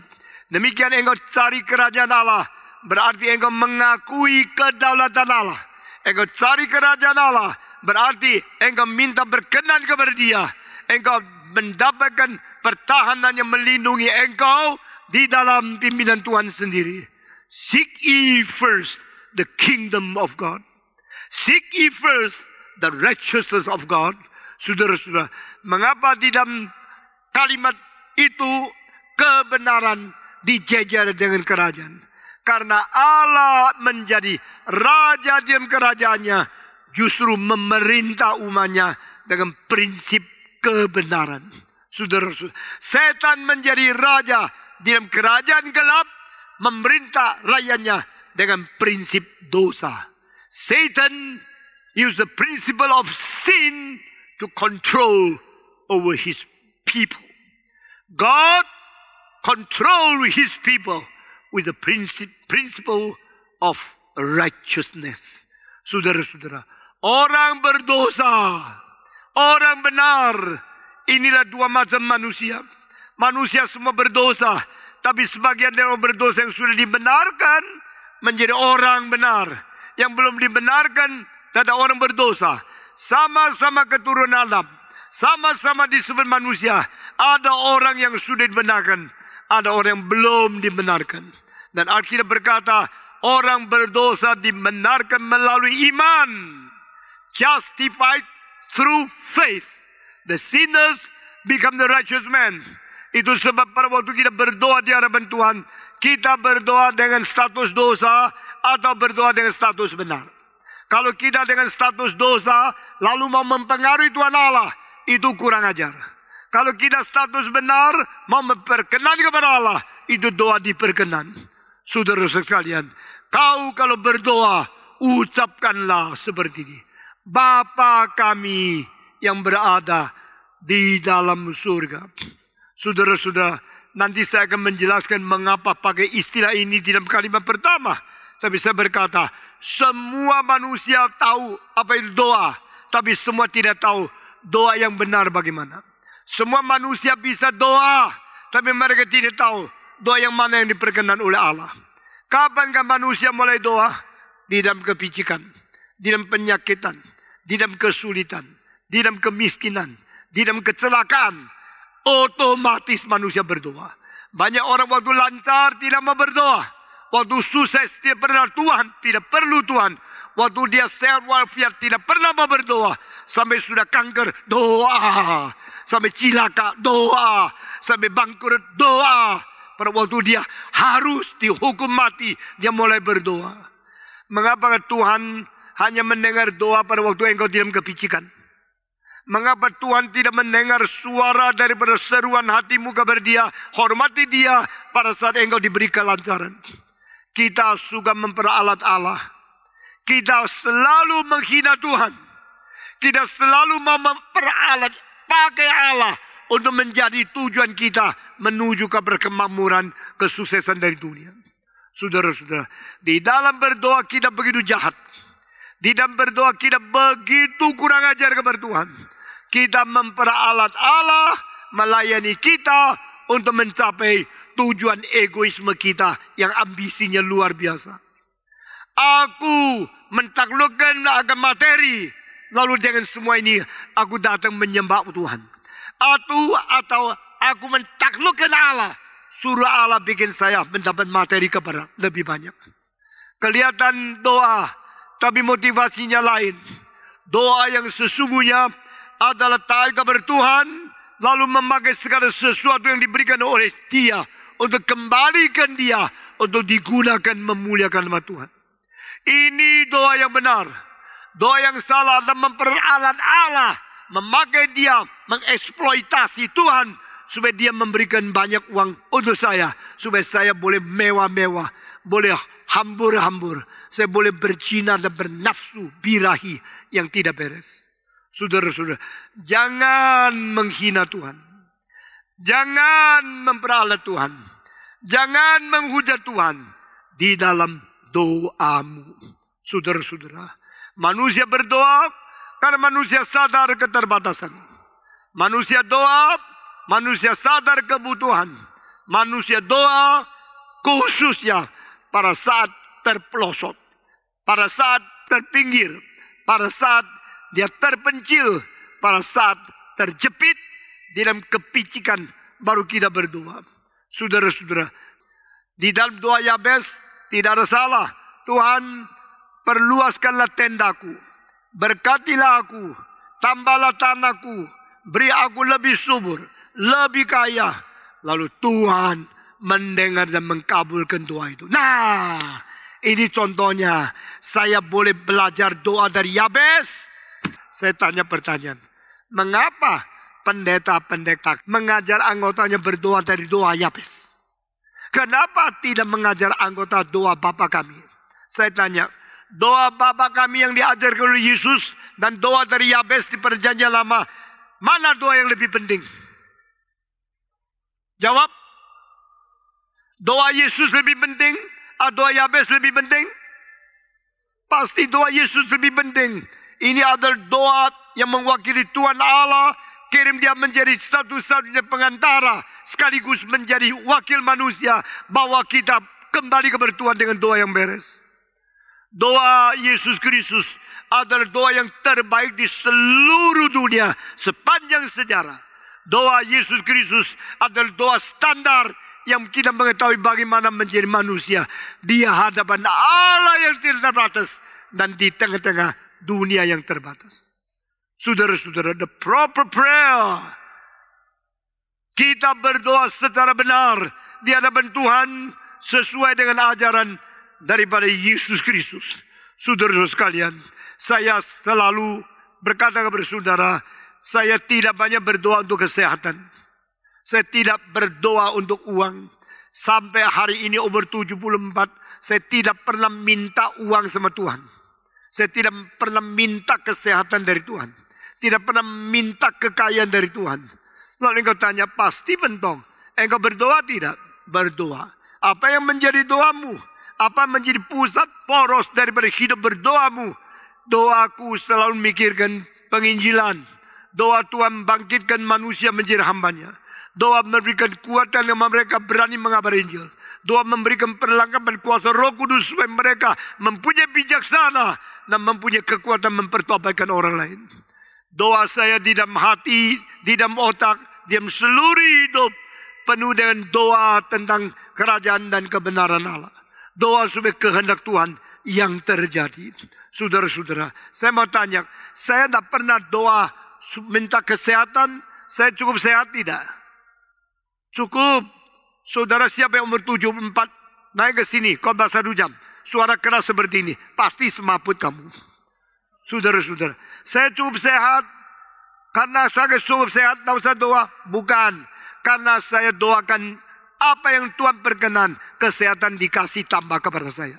Demikian engkau cari kerajaan Allah, berarti engkau mengakui kedaulatan Allah. Engkau cari kerajaan Allah, berarti engkau minta berkenan kepada Dia. Engkau mendapatkan pertahanan yang melindungi engkau di dalam pimpinan Tuhan sendiri. Seek ye first the kingdom of God. Seek ye first the righteousness of God. Saudara-saudara, mengapa di dalam kalimat itu kebenaran dijejer dengan kerajaan? Karena Allah menjadi raja di dalam kerajaannya, justru memerintah umatnya dengan prinsip kebenaran. Saudara-saudara, setan menjadi raja di dalam kerajaan gelap, memerintah rakyatnya dengan prinsip dosa. Satan use the principle of sin to control over his people. God control his people with the principle of righteousness. Saudara-saudara, orang berdosa, orang benar, inilah dua macam manusia. Manusia semua berdosa, tapi sebagian dari orang berdosa yang sudah dibenarkan menjadi orang benar. Yang belum dibenarkan, tidak orang berdosa. Sama-sama keturunan Adam, sama-sama disebut manusia. Ada orang yang sudah dibenarkan, ada orang yang belum dibenarkan. Dan Alkitab berkata, orang berdosa dibenarkan melalui iman. Justified through faith. The sinners become the righteous man. Itu sebab pada waktu kita berdoa di hadapan Tuhan, kita berdoa dengan status dosa atau berdoa dengan status benar. Kalau kita dengan status dosa lalu mau mempengaruhi Tuhan Allah, itu kurang ajar. Kalau kita status benar mau memperkenan kepada Allah, itu doa diperkenan. Saudara sekalian, kau kalau berdoa, ucapkanlah seperti ini. Bapa kami yang berada di dalam surga. Saudara-saudara, nanti saya akan menjelaskan mengapa pakai istilah ini di dalam kalimat pertama. Tapi saya berkata, semua manusia tahu apa itu doa, tapi semua tidak tahu doa yang benar bagaimana. Semua manusia bisa doa, tapi mereka tidak tahu doa yang mana yang diperkenan oleh Allah. Kapankah manusia mulai doa? Di dalam kepicikan, di dalam penyakitan, di dalam kesulitan, di dalam kemiskinan, di dalam kecelakaan. Otomatis manusia berdoa. Banyak orang waktu lancar tidak mau berdoa. Waktu sukses dia pernah Tuhan, tidak perlu Tuhan. Waktu dia sehat walafiat tidak pernah mau berdoa. Sampai sudah kanker, doa. Sampai cilaka, doa. Sampai bangkrut, doa. Pada waktu dia harus dihukum mati, dia mulai berdoa. Mengapa Tuhan hanya mendengar doa pada waktu engkau dalam kepicikan? Mengapa Tuhan tidak mendengar suara daripada seruan hatimu kepada Dia? Hormati Dia pada saat engkau diberi kelancaran. Kita suka memperalat Allah. Kita selalu menghina Tuhan. Kita selalu mau memperalat pakai Allah untuk menjadi tujuan kita menuju kepada kemakmuran, kesuksesan dari dunia. Saudara-saudara, di dalam berdoa kita begitu jahat. Di dalam berdoa kita begitu kurang ajar kepada Tuhan. Kita memperalat Allah melayani kita untuk mencapai tujuan egoisme kita yang ambisinya luar biasa. Aku mentaklukkan akan materi, lalu dengan semua ini aku datang menyembah Tuhan. Atau aku mentaklukkan Allah, suruh Allah bikin saya mendapat materi kepada lebih banyak. Kelihatan doa, tapi motivasinya lain. Doa yang sesungguhnya adalah taat kepada Tuhan, lalu memakai segala sesuatu yang diberikan oleh Dia untuk kembalikan Dia, untuk digunakan memuliakan nama Tuhan. Ini doa yang benar. Doa yang salah adalah memperalat Allah, memakai Dia, mengeksploitasi Tuhan supaya Dia memberikan banyak uang untuk saya, supaya saya boleh mewah-mewah, boleh hambur-hambur, saya boleh berzina dan bernafsu birahi yang tidak beres. Saudara-saudara, jangan menghina Tuhan. Jangan memperalat Tuhan. Jangan menghujat Tuhan di dalam doamu. Saudara-saudara, manusia berdoa karena manusia sadar keterbatasan. Manusia doa, manusia sadar kebutuhan. Manusia doa khususnya pada saat terpelosok, pada saat terpinggir, pada saat dia terpencil, pada saat terjepit, di dalam kepicikan baru kita berdoa. Saudara-saudara, di dalam doa Yabes tidak ada salah. Tuhan, perluaskanlah tendaku, berkatilah aku, tambahlah tanahku, beri aku lebih subur, lebih kaya. Lalu Tuhan mendengar dan mengkabulkan doa itu. Nah, ini contohnya. Saya boleh belajar doa dari Yabes. Saya tanya pertanyaan, mengapa pendeta-pendeta mengajar anggotanya berdoa dari doa Yabes? Kenapa tidak mengajar anggota doa Bapa kami? Saya tanya, doa Bapa kami yang diajarkan oleh Yesus dan doa dari Yabes di perjanjian lama, mana doa yang lebih penting? Jawab. Doa Yesus lebih penting atau doa Yabes lebih penting? Pasti doa Yesus lebih penting. Ini adalah doa yang mewakili Tuhan Allah, kirim dia menjadi satu-satunya pengantara, sekaligus menjadi wakil manusia, bawa kita kembali kepada Tuhan dengan doa yang beres. Doa Yesus Kristus adalah doa yang terbaik di seluruh dunia sepanjang sejarah. Doa Yesus Kristus adalah doa standar yang kita mengetahui bagaimana menjadi manusia di hadapan Allah yang tidak terbatas dan di tengah-tengah dunia yang terbatas. Saudara-saudara, the proper prayer, kita berdoa secara benar di hadapan Tuhan sesuai dengan ajaran daripada Yesus Kristus. Saudara-saudara sekalian, saya selalu berkata kepada saudara, saya tidak banyak berdoa untuk kesehatan. Saya tidak berdoa untuk uang. Sampai hari ini umur 74, saya tidak pernah minta uang sama Tuhan. Saya tidak pernah minta kesehatan dari Tuhan. Tidak pernah minta kekayaan dari Tuhan. Lalu engkau tanya, Pak Stephen Tong, engkau berdoa tidak? Berdoa. Apa yang menjadi doamu? Apa menjadi pusat poros daripada hidup berdoamu? Doaku selalu memikirkan penginjilan. Doa Tuhan bangkitkan manusia menjadi hambanya. Doa memberikan kuatan yang mereka berani mengabar Injil. Doa memberikan perlengkapan kuasa Roh Kudus supaya mereka mempunyai bijaksana dan mempunyai kekuatan mempertobatkan orang lain. Doa saya di dalam hati, di dalam otak, di dalam seluruh hidup penuh dengan doa tentang kerajaan dan kebenaran Allah. Doa supaya kehendak Tuhan yang terjadi. Saudara-saudara, saya mau tanya, saya tidak pernah doa minta kesehatan, saya cukup sehat tidak? Cukup. Saudara siapa yang umur 74 naik ke sini, khotbah 1 jam, suara keras seperti ini, pasti semaput kamu. Saudara-saudara, saya cukup sehat karena saya cukup sehat, tak usah doa. Bukan, karena saya doakan apa yang Tuhan berkenan, kesehatan dikasih tambah kepada saya.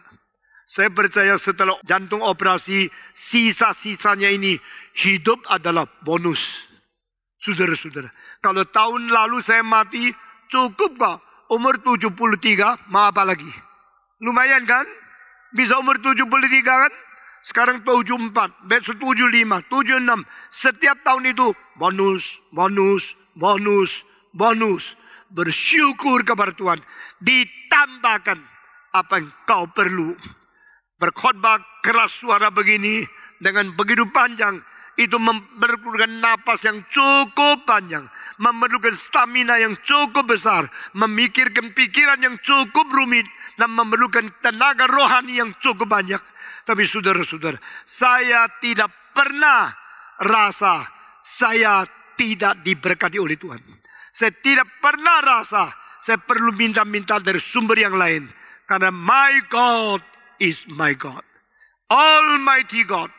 Saya percaya setelah jantung operasi, sisa-sisanya ini hidup adalah bonus. Saudara-saudara, kalau tahun lalu saya mati, cukup kok. Umur 73, mau apa lagi? Lumayan kan? Bisa umur 73 kan? Sekarang 74, besok 75, 76. Setiap tahun itu bonus, bonus, bonus, bonus. Bersyukur kepada Tuhan. Ditambahkan apa yang kau perlu. Berkhotbah keras suara begini dengan begitu panjang, itu memerlukan napas yang cukup panjang, memerlukan stamina yang cukup besar, memikirkan pikiran yang cukup rumit, dan memerlukan tenaga rohani yang cukup banyak. Tapi saudara-saudara, saya tidak pernah rasa saya tidak diberkati oleh Tuhan. Saya tidak pernah rasa saya perlu minta-minta dari sumber yang lain. Karena my God is my God. Almighty God,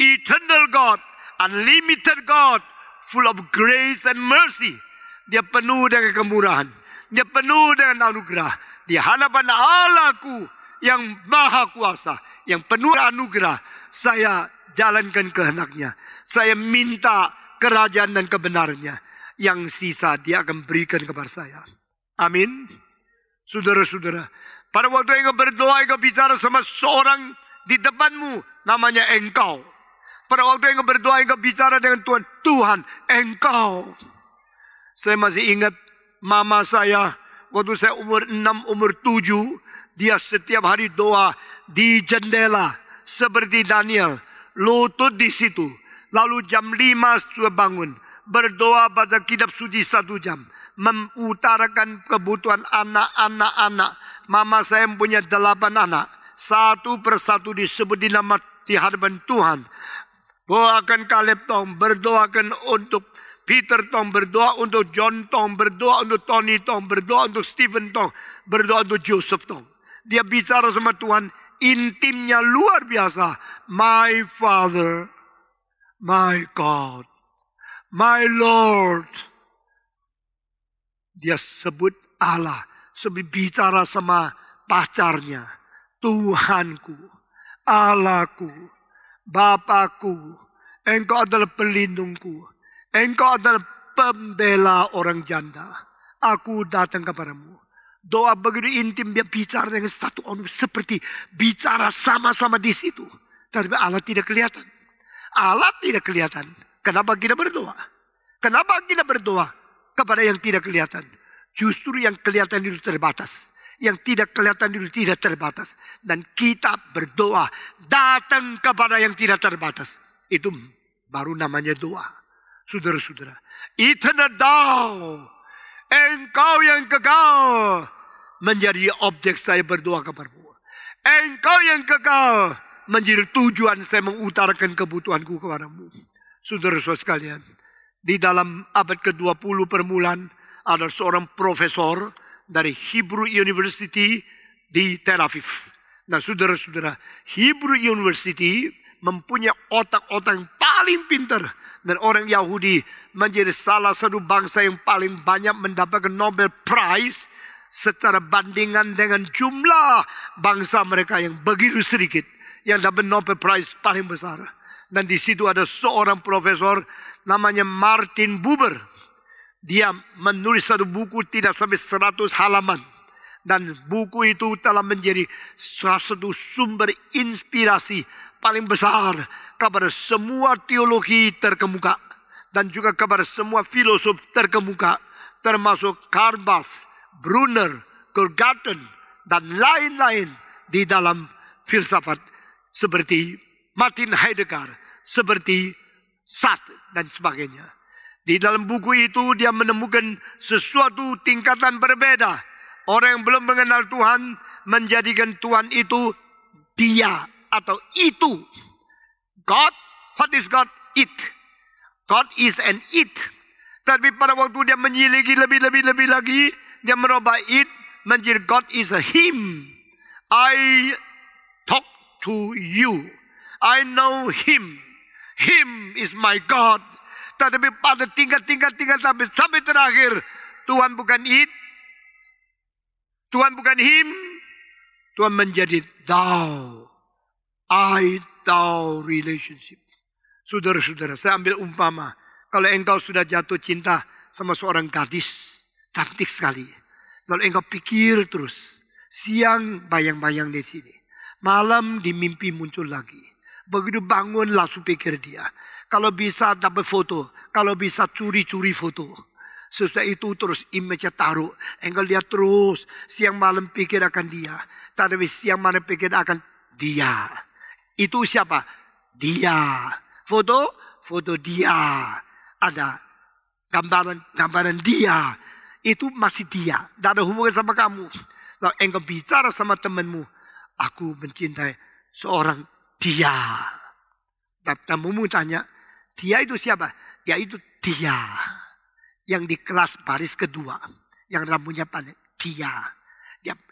eternal God, unlimited God, full of grace and mercy. Dia penuh dengan kemurahan. Dia penuh dengan anugerah. Di hadapan Allahku yang maha kuasa, yang penuh anugerah, saya jalankan kehendaknya. Saya minta kerajaan dan kebenarannya. Yang sisa dia akan berikan kepada saya. Amin. Saudara-saudara, pada waktu engkau berdoa, engkau bicara sama seorang di depanmu, namanya engkau. Pada waktu engkau berdoa, engkau bicara dengan Tuhan, Tuhan, engkau. Saya masih ingat mama saya, waktu saya umur 6, umur 7, dia setiap hari doa di jendela, seperti Daniel, lutut di situ. Lalu jam 5 sudah bangun, berdoa baca kitab suci 1 jam. Mengutarakan kebutuhan anak. Mama saya punya 8 anak. Satu persatu disebut di nama di hadapan Tuhan. Doakan Caleb tong, berdoakan untuk Peter tong, berdoa untuk John tong, berdoa untuk Tony tong, berdoa untuk Stephen tong, berdoa untuk Joseph tong. Dia bicara sama Tuhan, intimnya luar biasa. My Father, my God, my Lord. Dia sebut Allah, sebut bicara sama pacarnya. Tuhanku, Allahku, Bapakku, Engkau adalah pelindungku. Engkau adalah pembela orang janda. Aku datang kepadamu. Doa begitu intim, dia bicara dengan satu orang seperti bicara sama-sama di situ. Tapi Allah tidak kelihatan. Allah tidak kelihatan. Kenapa kita berdoa? Kenapa kita berdoa kepada yang tidak kelihatan? Justru yang kelihatan itu terbatas. Yang tidak kelihatan itu tidak terbatas. Dan kita berdoa datang kepada yang tidak terbatas. Itu baru namanya doa. Saudara-saudara. Eternal thou. Engkau yang kekal. Menjadi objek saya berdoa kepadamu. Engkau yang kekal. Menjadi tujuan saya mengutarakan kebutuhanku kepadamu. Saudara-saudara sekalian. Di dalam abad ke-20 permulaan. Ada seorang profesor dari Hebrew University di Tel Aviv. Nah saudara-saudara, Hebrew University mempunyai otak-otak yang paling pintar. Dan orang Yahudi menjadi salah satu bangsa yang paling banyak mendapatkan Nobel Prize secara bandingan dengan jumlah bangsa mereka yang begitu sedikit yang dapat Nobel Prize paling besar. Dan di situ ada seorang profesor namanya Martin Buber. Dia menulis satu buku tidak sampai 100 halaman. Dan buku itu telah menjadi salah satu sumber inspirasi paling besar kepada semua teologi terkemuka. Dan juga kepada semua filosof terkemuka. Termasuk Karl Barth, Brunner, Gergarten, dan lain-lain di dalam filsafat. Seperti Martin Heidegger, seperti Sartre, dan sebagainya. Di dalam buku itu dia menemukan sesuatu tingkatan berbeda. Orang yang belum mengenal Tuhan menjadikan Tuhan itu dia atau itu. God, what is God? It. God is an it. Tapi pada waktu dia menyelidiki lebih lagi, dia merubah it menjadi God is a him. I talk to you. I know him. Him is my God. Tetapi pada tingkat sampai terakhir, Tuhan bukan it, Tuhan bukan him, Tuhan menjadi thou, I, thou relationship. Saudara-saudara, saya ambil umpama, kalau engkau sudah jatuh cinta sama seorang gadis, cantik sekali, lalu engkau pikir terus, siang bayang-bayang di sini, malam di mimpi muncul lagi, begitu bangun langsung pikir dia. Kalau bisa dapat foto, kalau bisa curi-curi foto. Sesudah itu terus image taruh. Engkau lihat terus, siang malam pikir akan dia. Tapi siang malam pikir akan dia. Itu siapa? Dia. Foto dia. Ada gambaran dia. Itu masih dia. Tidak ada hubungan sama kamu. Lalu engkau bicara sama temanmu. Aku mencintai seorang dia. Dan kamu tanya, dia itu siapa? Dia itu dia. Yang di kelas baris kedua. Yang rambutnya panjang. Dia.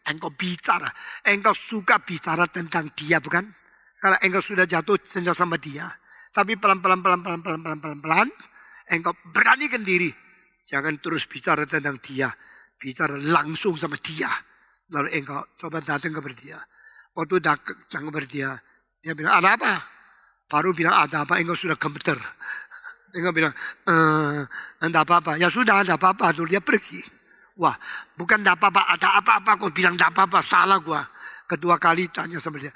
Engkau bicara. Engkau suka bicara tentang dia bukan? Kalau engkau sudah jatuh cinta sama dia. Tapi pelan-pelan. Engkau beranikan diri. Jangan terus bicara tentang dia. Bicara langsung sama dia. Lalu engkau coba datang kepada dia. Waktu datang kepada dia. Dia bilang, ada apa? Baru bilang ada apa, engkau sudah gemeter. Engkau bilang, ada apa-apa. Ya sudah, ada apa-apa. Lalu dia pergi. Wah, bukan ada apa-apa, ada apa-apa. Kau bilang ada apa-apa, salah gua. Kedua kali tanya sama dia.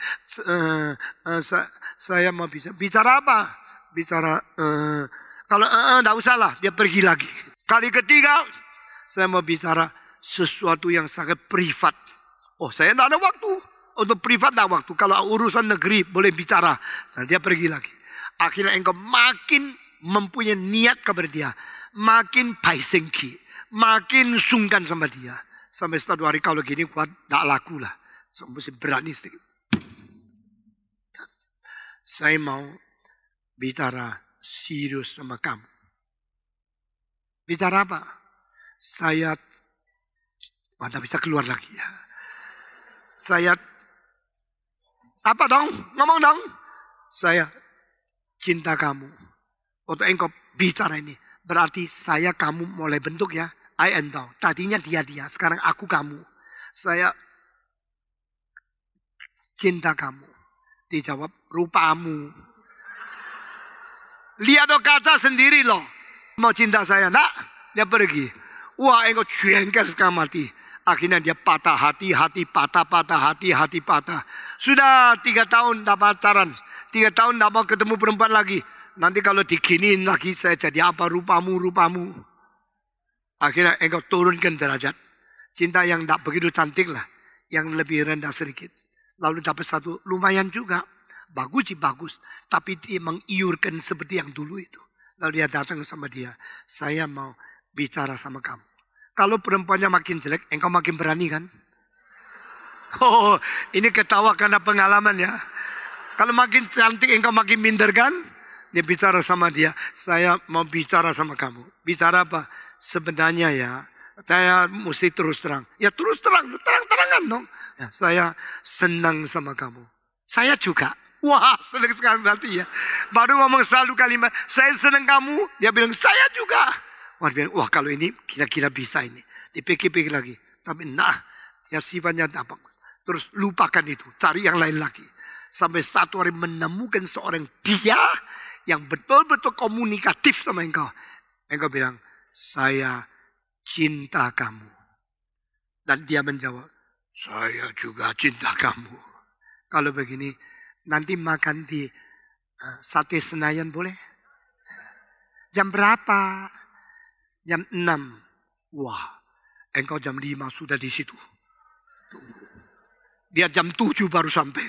Saya mau bicara apa? Bicara, kalau enggak usah lah, dia pergi lagi. Kali ketiga, saya mau bicara sesuatu yang sangat privat. Oh, saya enggak ada waktu. Untuk privat enggak waktu. Kalau urusan negeri boleh bicara. Nah, dia pergi lagi. Akhirnya engkau makin mempunyai niat kepada dia, makin baisengki, makin sungkan sama dia. Sampai satu hari kalau gini kuat, tak laku lah. Sampai berani sedikit. Saya mau bicara serius sama kamu. Bicara apa? Saya tidak bisa keluar lagi ya. Saya apa dong? Ngomong dong. Saya cinta kamu. Untuk engkau bicara ini. Berarti saya kamu mulai bentuk ya. I and thou. Tadinya dia. Sekarang aku kamu. Saya cinta kamu. Dijawab rupamu. Lihat do kaca sendiri loh. Mau cinta saya. Nak. Dia pergi. Wah engkau jengkel sekali mati. Akhirnya dia patah hati patah, hati patah. Sudah 3 tahun tak pacaran. 3 tahun tak mau ketemu perempuan lagi. Nanti kalau diginiin lagi saya jadi apa rupamu. Akhirnya engkau turunkan derajat. Cinta yang tak begitu cantik lah. Yang lebih rendah sedikit. Lalu dapat satu lumayan juga. Bagus sih bagus. Tapi dia mengiurkan seperti yang dulu itu. Lalu dia datang sama dia. Saya mau bicara sama kamu. Kalau perempuannya makin jelek, engkau makin berani kan? Oh, ini ketawa karena pengalaman ya. Kalau makin cantik, engkau makin minder kan? Dia bicara sama dia, saya mau bicara sama kamu. Bicara apa? Sebenarnya ya, saya mesti terus terang. Ya terus terang, terang-terangan dong. Ya, saya senang sama kamu. Saya juga. Wah, senang sekali berarti ya. Baru ngomong selalu kalimat, saya senang kamu. Dia bilang, saya juga. Wah kalau ini kira-kira bisa ini. Dipikir-pikir lagi. Tapi ya sifatnya tak bagus. Terus lupakan itu. Cari yang lain lagi. Sampai satu hari menemukan seorang dia yang betul-betul komunikatif sama engkau. Engkau bilang, saya cinta kamu. Dan dia menjawab, saya juga cinta kamu. Kalau begini, nanti makan di Sate Senayan boleh? Jam berapa? Jam 6. Wah, engkau jam 5 sudah di situ. Tunggu. Dia jam 7 baru sampai.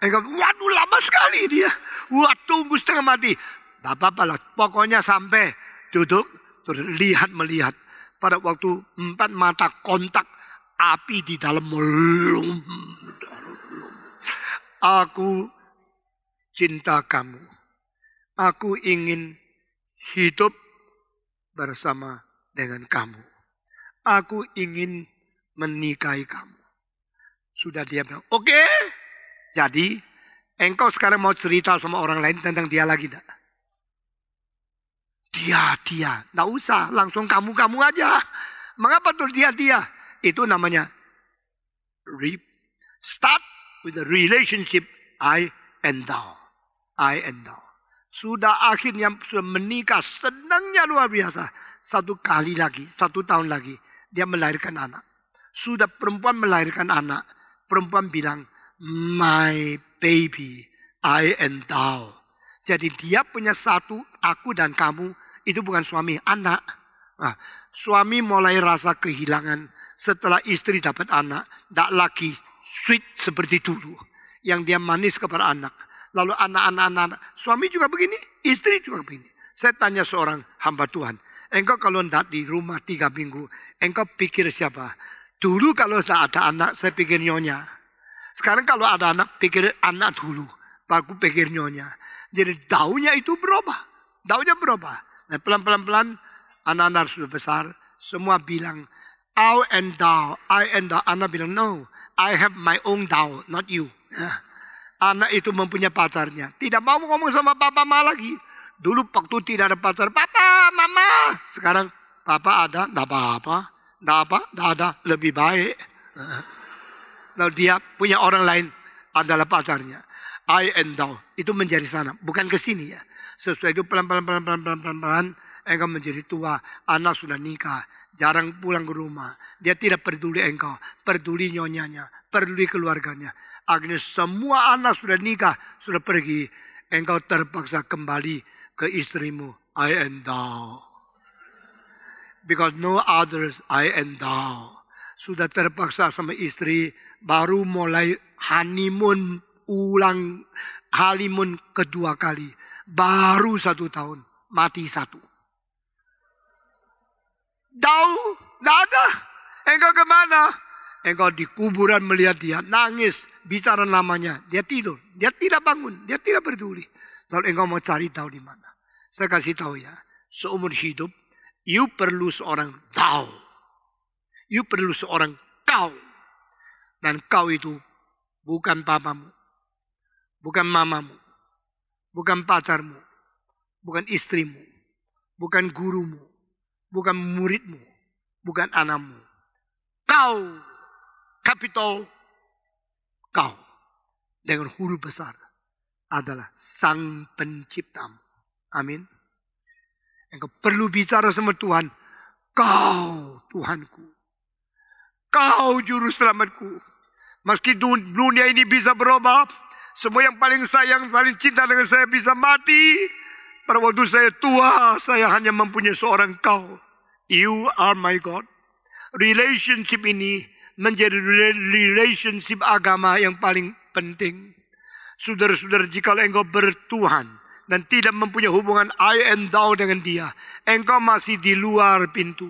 Engkau, waduh lama sekali dia. Wah, tunggu setengah mati. Tak apa-apa lah, pokoknya sampai. Duduk, terus melihat. Pada waktu 4 mata kontak, api di dalam melum. Aku cinta kamu. Aku ingin hidup bersama dengan kamu. Aku ingin menikahi kamu. Sudah dia bilang, oke. Jadi, engkau sekarang mau cerita sama orang lain tentang dia lagi tidak? Dia. Tidak usah, langsung kamu aja. Mengapa tuh dia? Itu namanya start with the relationship I and thou. Sudah akhirnya sudah menikah, senangnya luar biasa. 1 kali lagi, 1 tahun lagi, dia melahirkan anak. Sudah perempuan melahirkan anak. Perempuan bilang, my baby, I and thou. Jadi dia punya satu, aku dan kamu, itu bukan suami, anak. Nah, suami mulai rasa kehilangan setelah istri dapat anak. Tak lagi sweet seperti dulu. Yang dia manis kepada anak. Lalu anak-anak, suami juga begini, istri juga begini. Saya tanya seorang hamba Tuhan, engkau kalau tidak di rumah 3 minggu, engkau pikir siapa? Dulu kalau tidak ada anak, saya pikir nyonya. Sekarang kalau ada anak, pikir anak dulu. Baru pikir nyonya. Jadi daunnya itu berubah. Nah, pelan-pelan, anak-anak sudah besar, semua bilang, I and thou. Anak bilang, no, I have my own thou, not you. Anak itu mempunyai pacarnya. Tidak mau ngomong sama papa mama lagi. Dulu waktu tidak ada pacar. Papa, mama. Sekarang papa ada. Tidak apa-apa. Tidak ada. Lebih baik. Lalu dia punya orang lain. Adalah pacarnya. I and thou. Itu menjadi sana. Bukan ke sini ya. Sesuai itu pelan-pelan. Engkau menjadi tua. Anak sudah nikah. Jarang pulang ke rumah. Dia tidak peduli engkau. Peduli nyonyanya. Peduli keluarganya. Akhirnya semua anak sudah nikah, sudah pergi. Engkau terpaksa kembali ke istrimu. I and thou. Because no others, I and thou. Sudah terpaksa sama istri, baru mulai honeymoon kedua kali. Baru 1 tahun, mati 1. Tahu? Tidak ada. Engkau kemana? Engkau di kuburan melihat dia, nangis, bicara namanya. Dia tidur, dia tidak bangun, dia tidak peduli. Lalu engkau mau cari tahu di mana. Saya kasih tahu ya, seumur hidup, you perlu seorang tahu. You perlu seorang kau. Dan kau itu bukan papamu, bukan mamamu, bukan pacarmu, bukan istrimu, bukan gurumu, bukan muridmu, bukan anakmu. Kau, kapital kau, dengan huruf besar adalah Sang Penciptamu. Amin. Engkau perlu bicara sama Tuhan. Kau Tuhanku. Kau juru selamatku. Meski dunia ini bisa berubah, semua yang paling sayang, paling cinta dengan saya bisa mati. Pada waktu saya tua, saya hanya mempunyai seorang kau. You are my God. Relationship ini menjadi relationship agama yang paling penting. Saudara-saudara, jika engkau bertuhan dan tidak mempunyai hubungan I and thou dengan dia, engkau masih di luar pintu.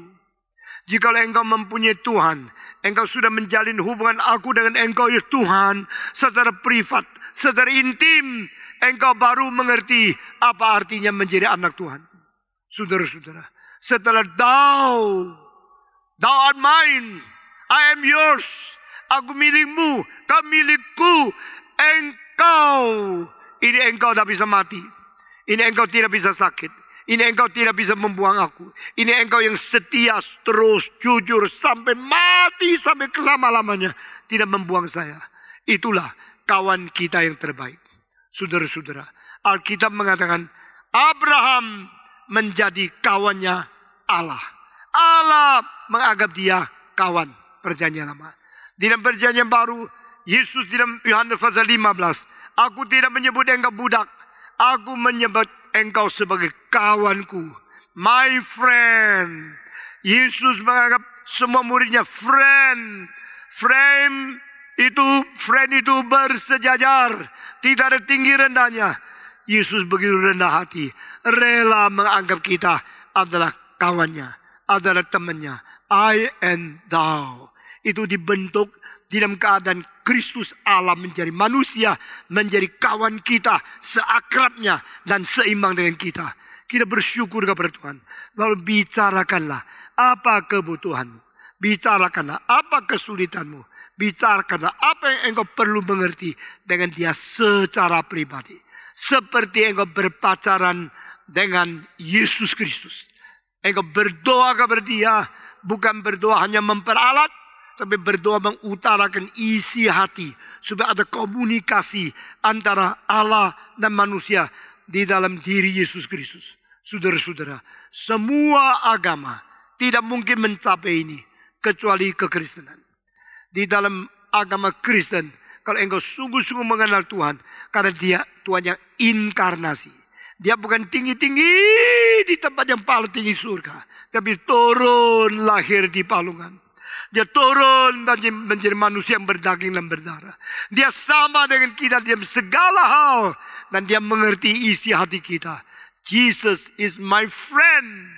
Jika engkau mempunyai Tuhan, engkau sudah menjalin hubungan aku dengan engkau ya Tuhan secara privat, secara intim, engkau baru mengerti apa artinya menjadi anak Tuhan. Saudara-saudara, setelah thou art mine, I am yours, aku milikmu, kau milikku, engkau, ini engkau tak bisa mati, ini engkau tidak bisa sakit. Ini engkau tidak bisa membuang aku. Ini engkau yang setia, terus, jujur, sampai mati, sampai kelama-lamanya. Tidak membuang saya. Itulah kawan kita yang terbaik. Saudara-saudara, Alkitab mengatakan, Abraham menjadi kawannya Allah. Allah menganggap dia kawan perjanjian lama. Di dalam perjanjian baru, Yesus di dalam Yohanes pasal 15, aku tidak menyebut engkau budak. Aku menyebut engkau sebagai kawanku, my friend. Yesus menganggap semua muridnya friend. Friend itu bersejajar, tidak ada tinggi rendahnya. Yesus begitu rendah hati, rela menganggap kita adalah kawannya, adalah temannya. I and thou. Itu dibentuk di dalam keadaan Kristus Allah menjadi manusia, menjadi kawan kita, seakrabnya dan seimbang dengan kita. Kita bersyukur kepada Tuhan. Lalu bicarakanlah apa kebutuhanmu. Bicarakanlah apa kesulitanmu. Bicarakanlah apa yang engkau perlu mengerti dengan dia secara pribadi. Seperti engkau berpacaran dengan Yesus Kristus. Engkau berdoa kepada dia, bukan berdoa hanya memperalat, tapi berdoa mengutarakan isi hati. Supaya ada komunikasi antara Allah dan manusia di dalam diri Yesus Kristus. Saudara-saudara, semua agama tidak mungkin mencapai ini kecuali kekristenan. Di dalam agama Kristen, kalau engkau sungguh-sungguh mengenal Tuhan, karena dia Tuhan yang inkarnasi. Dia bukan tinggi-tinggi di tempat yang paling tinggi surga, tapi turun lahir di palungan. Dia turun dan menjadi manusia yang berdaging dan berdarah. Dia sama dengan kita dalam segala hal. Dan dia mengerti isi hati kita. Jesus is my friend.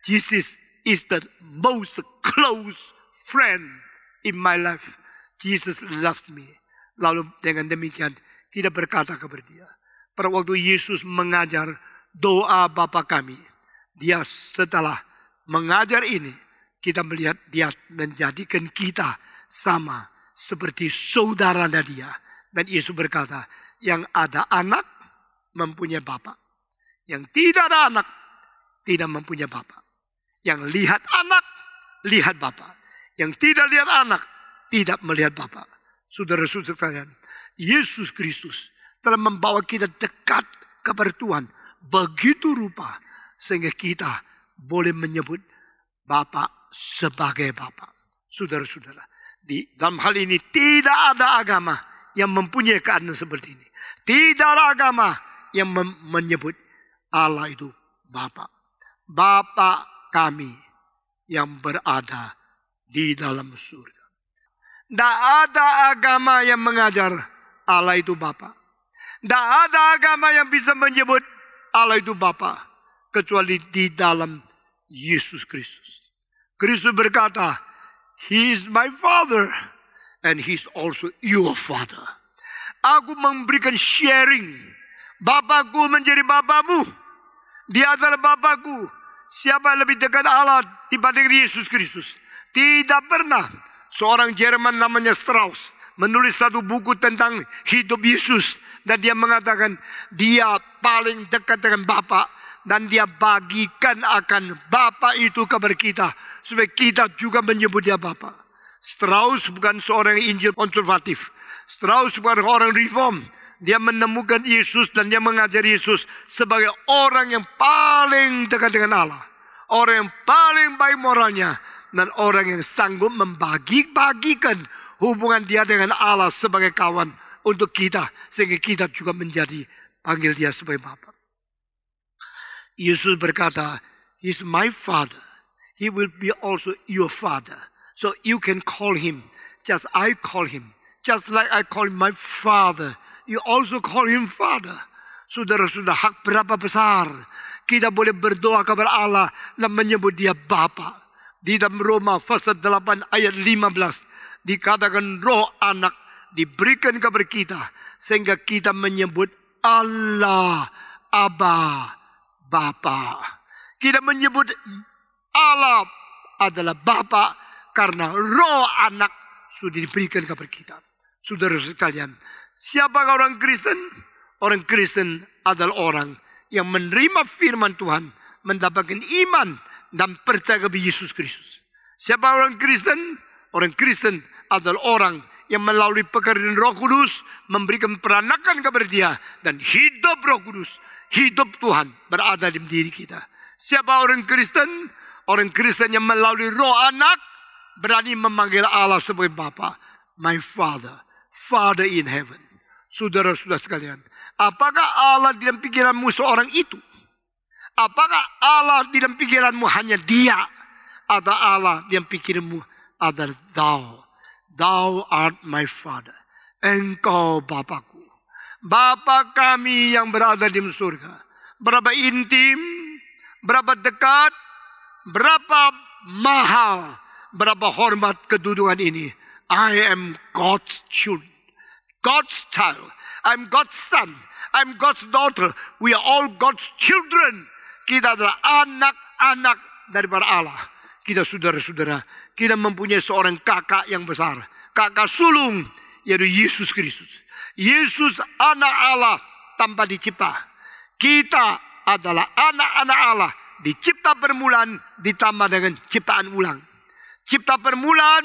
Jesus is the most close friend in my life. Jesus loved me. Lalu dengan demikian kita berkata kepada dia. Pada waktu Yesus mengajar doa Bapa kami. Dia setelah mengajar ini, kita melihat dia menjadikan kita sama seperti saudara dia. Dan Yesus berkata, yang ada anak mempunyai bapa. Yang tidak ada anak tidak mempunyai bapa. Yang lihat anak, lihat bapa. Yang tidak lihat anak, tidak melihat bapa. Saudara-saudara sekalian, Yesus Kristus telah membawa kita dekat kepada Tuhan. Begitu rupa sehingga kita boleh menyebut Bapa sebagai Bapa. Saudara-saudara, di dalam hal ini tidak ada agama yang mempunyai keadaan seperti ini. Tidak ada agama yang menyebut Allah itu Bapa. Bapa kami yang berada di dalam surga. Tidak ada agama yang mengajar Allah itu Bapa. Tidak ada agama yang bisa menyebut Allah itu Bapa, kecuali di dalam Yesus Kristus. Kristus berkata, He is my Father and He is also your Father. Aku memberikan sharing. Bapakku menjadi Bapamu. Dia adalah Bapakku. Siapa yang lebih dekat Allah dibanding Yesus Kristus? Tidak pernah. Seorang Jerman namanya Strauss menulis satu buku tentang hidup Yesus. Dan dia mengatakan dia paling dekat dengan Bapa. Dan dia bagikan akan Bapa itu kepada kita. Supaya kita juga menyebut dia Bapa. Strauss bukan seorang Injil konservatif. Strauss bukan orang reform. Dia menemukan Yesus dan dia mengajari Yesus sebagai orang yang paling dekat dengan Allah. Orang yang paling baik moralnya. Dan orang yang sanggup membagi-bagikan hubungan dia dengan Allah sebagai kawan untuk kita. Sehingga kita juga menjadi panggil dia sebagai Bapa. Yesus berkata, He is my Father. He will be also your Father. So you can call Him just I call Him. Just like I call Him my Father. You also call Him Father. Saudara-saudara, hak berapa besar kita boleh berdoa kepada Allah dan menyebut Dia Bapa. Di dalam Roma pasal 8 ayat 15 dikatakan roh anak diberikan kepada kita sehingga kita menyebut Allah Aba Bapa. Kita menyebut Allah adalah Bapa karena roh anak sudah diberikan kepada kita. Saudara sekalian, siapa orang Kristen? Orang Kristen adalah orang yang menerima firman Tuhan, mendapatkan iman dan percaya kepada Yesus Kristus. Siapa orang Kristen? Orang Kristen adalah orang yang melalui pekerjaan Roh Kudus memberikan peranakan kepada dia dan hidup Roh Kudus, hidup Tuhan berada di diri kita. Siapa orang Kristen? Orang Kristen yang melalui Roh Anak berani memanggil Allah sebagai Bapa. My Father, Father in heaven. Saudara-saudara sekalian, apakah Allah di dalam pikiranmu seorang itu? Apakah Allah di dalam pikiranmu hanya dia? Atau Allah di dalam pikiranmu adalah Thou? Thou art my Father. Engkau Bapakku. Bapa kami yang berada di surga. Berapa intim, berapa dekat, berapa mahal, berapa hormat kedudukan ini. I am God's children, God's child. I'm God's son. I'm God's daughter. We are all God's children. Kita adalah anak-anak daripada Allah. Kita saudara-saudara, kita mempunyai seorang kakak yang besar. Kakak sulung, yaitu Yesus Kristus. Yesus anak Allah tanpa dicipta. Kita adalah anak-anak Allah. Dicipta permulaan ditambah dengan ciptaan ulang. Cipta permulaan,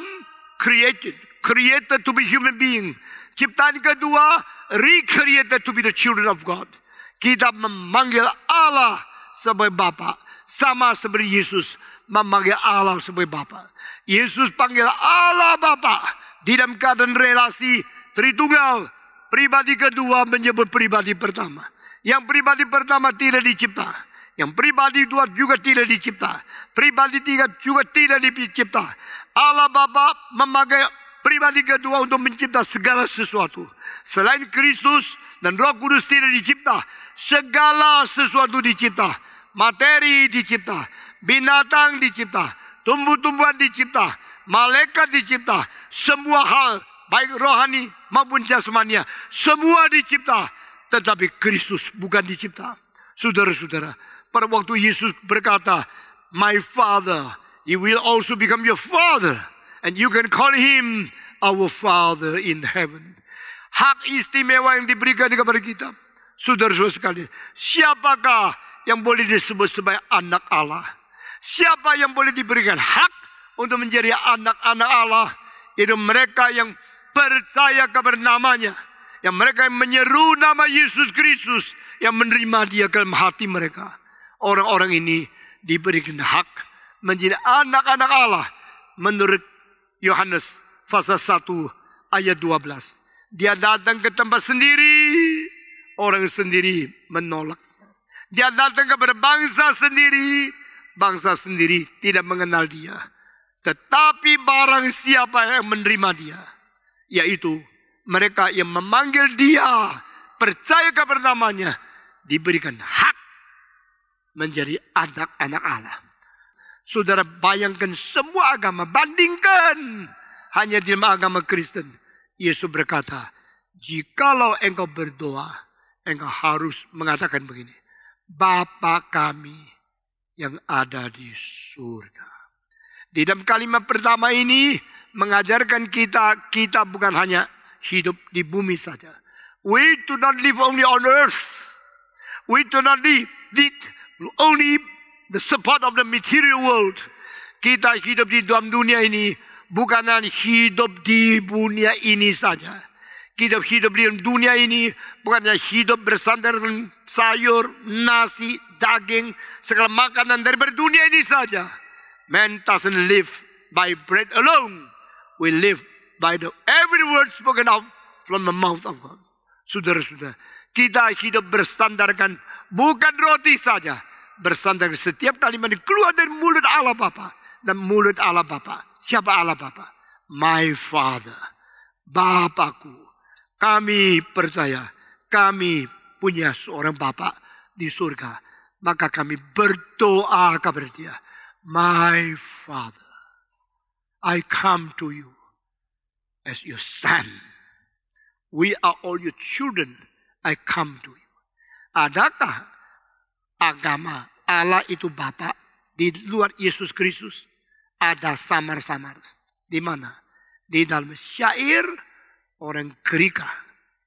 created to be human being. Ciptaan kedua, recreated to be the children of God. Kita memanggil Allah sebagai Bapa. Sama seperti Yesus memanggil Allah sebagai Bapa. Yesus panggil Allah Bapa. Di dalam keadaan relasi Tritunggal. Pribadi kedua menyebut pribadi pertama. Yang pribadi pertama tidak dicipta. Yang pribadi dua juga tidak dicipta. Pribadi tiga juga tidak dicipta. Allah Bapa memakai pribadi kedua untuk mencipta segala sesuatu. Selain Kristus dan Roh Kudus tidak dicipta. Segala sesuatu dicipta. Materi dicipta. Binatang dicipta. Tumbuh-tumbuhan dicipta. Malaikat dicipta. Semua hal baik rohani maupun jasmania. Semua dicipta. Tetapi Kristus bukan dicipta. Saudara-saudara, pada waktu Yesus berkata, My Father, He will also become your Father. And you can call Him our Father in heaven. Hak istimewa yang diberikan kepada kita. Saudara-saudara sekalian, siapakah yang boleh disebut sebagai anak Allah? Siapa yang boleh diberikan hak untuk menjadi anak-anak Allah? Itu mereka yang percaya kepada namanya. Yang mereka yang menyeru nama Yesus Kristus. Yang menerima dia ke dalam hati mereka. Orang-orang ini diberikan hak menjadi anak-anak Allah. Menurut Yohanes pasal 1 ayat 12. Dia datang ke tempat sendiri. Orang sendiri menolak. Dia datang kepada bangsa sendiri. Bangsa sendiri tidak mengenal dia. Tetapi barang siapa yang menerima dia. Yaitu mereka yang memanggil dia. Percaya kepada namanya. Diberikan hak menjadi anak-anak Allah. Saudara bayangkan semua agama, bandingkan hanya di dalam agama Kristen. Yesus berkata, jikalau engkau berdoa, engkau harus mengatakan begini, Bapa kami yang ada di surga. Di dalam kalimat pertama ini mengajarkan kita bukan hanya hidup di bumi saja. We do not live only on earth. We do not live only the support of the material world. Kita hidup di dalam dunia ini bukan hanya hidup di dunia ini saja. Kita hidup di dunia ini bukan hanya hidup bersandar dengan sayur, nasi, daging, segala makanan dari dunia ini saja. Man doesn't live by bread alone. We live by every word spoken out from the mouth of God. Saudara-saudara, kita hidup bersandarkan bukan roti saja. Bersandar setiap kalimat yang keluar dari mulut Allah Bapa. Dan mulut Allah Bapa. Siapa Allah Bapa? My Father. Bapakku. Kami percaya. Kami punya seorang Bapa di surga. Maka kami berdoa kepada Dia. My Father. I come to you as your son. We are all your children. I come to you. Adakah agama Allah itu Bapa di luar Yesus Kristus? Ada samar-samar. Di mana? Di dalam syair orang Greka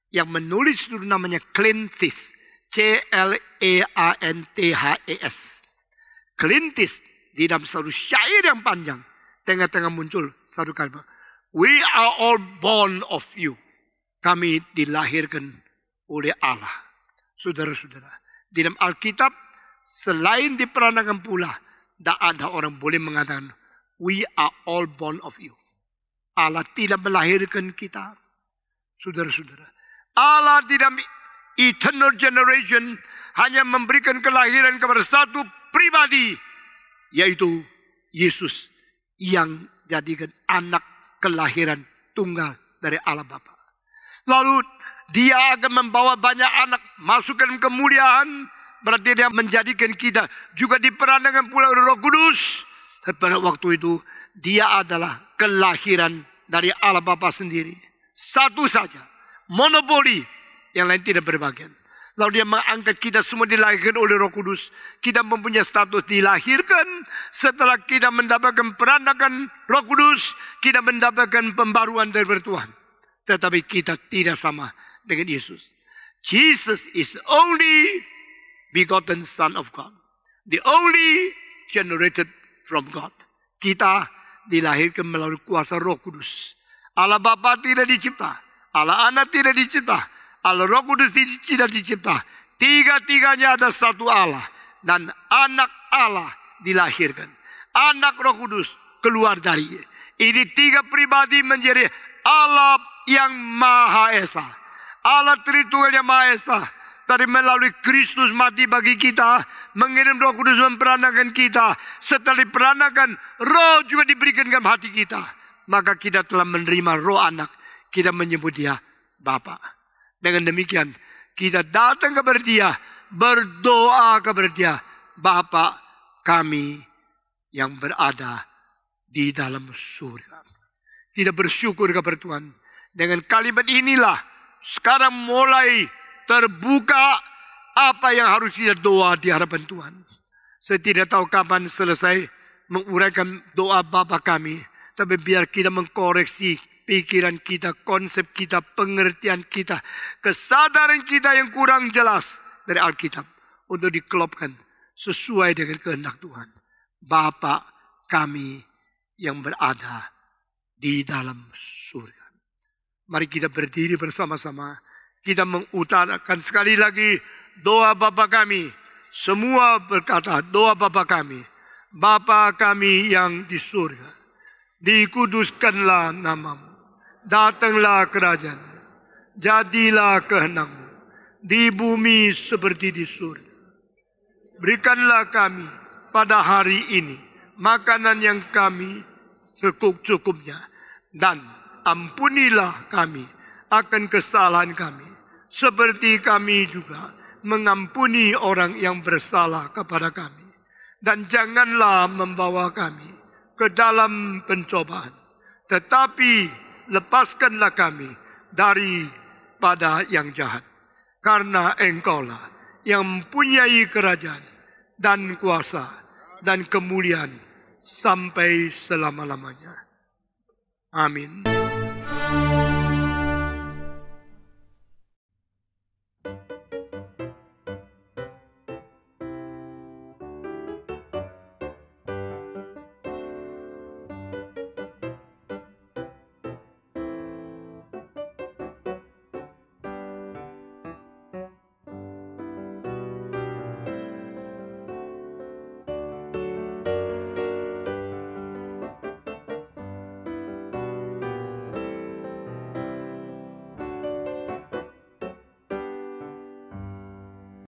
yang menulis itu namanya Cleanthes. C-L-E-A-N-T-H-E-S. Cleanthes di dalam satu syair yang panjang. Tengah-tengah muncul satu kalimat. We are all born of you. Kami dilahirkan oleh Allah. Saudara-saudara. Di dalam Alkitab, selain diperanakan pula, tidak ada orang boleh mengatakan, we are all born of you. Allah tidak melahirkan kita. Saudara-saudara. Allah di dalam eternal generation hanya memberikan kelahiran kepada satu pribadi, yaitu Yesus yang jadikan anak kelahiran tunggal dari Allah Bapa. Lalu Dia akan membawa banyak anak masuk ke dalam kemuliaan. Berarti Dia menjadikan kita juga diperanakan pula oleh Roh Kudus. Dan pada waktu itu Dia adalah kelahiran dari Allah Bapa sendiri. Satu saja. Monopoli. Yang lain tidak berbagian. Lalu Dia mengangkat kita semua dilahirkan oleh Roh Kudus. Kita mempunyai status dilahirkan. Setelah kita mendapatkan peranakan Roh Kudus, kita mendapatkan pembaruan dari Tuhan. Tetapi kita tidak sama dengan Yesus. Jesus is the only begotten Son of God. The only generated from God. Kita dilahirkan melalui kuasa Roh Kudus. Allah Bapa tidak dicipta. Allah Anak tidak dicipta. Allah Roh Kudus tidak dicipta. Tiga-tiganya ada satu Allah. Dan anak Allah dilahirkan. Anak Roh Kudus keluar dari. Ini tiga pribadi menjadi Allah yang Maha Esa. Allah Tritunggal yang Maha Esa. Tadi melalui Kristus mati bagi kita. Mengirim Roh Kudus memperanakan kita. Setelah diperanakan, Roh juga diberikan dalam hati kita. Maka kita telah menerima Roh Anak. Kita menyebut Dia Bapa. Dengan demikian, kita datang kepada Dia. Berdoa kepada Dia. Bapa kami yang berada di dalam surga. Kita bersyukur kepada Tuhan. Dengan kalimat inilah sekarang mulai terbuka apa yang harus kita doa di hadapan Tuhan. Saya tidak tahu kapan selesai menguraikan doa Bapa kami. Tapi biar kita mengkoreksi pikiran kita, konsep kita, pengertian kita, kesadaran kita yang kurang jelas dari Alkitab. Untuk dikelopkan sesuai dengan kehendak Tuhan. Bapa kami yang berada di dalam surga. Mari kita berdiri bersama-sama. Kita mengutarakan sekali lagi doa Bapa kami. Semua berkata doa Bapa kami. Bapa kami yang di surga. Dikuduskanlah namamu. Datanglah kerajaan. Jadilah kehendak-Mu. Di bumi seperti di surga. Berikanlah kami pada hari ini makanan yang kami cukup-cukupnya. Dan ampunilah kami akan kesalahan kami. Seperti kami juga mengampuni orang yang bersalah kepada kami. Dan janganlah membawa kami ke dalam pencobaan, tetapi lepaskanlah kami daripada yang jahat. Karena Engkaulah yang mempunyai kerajaan dan kuasa dan kemuliaan sampai selama-lamanya. Amin.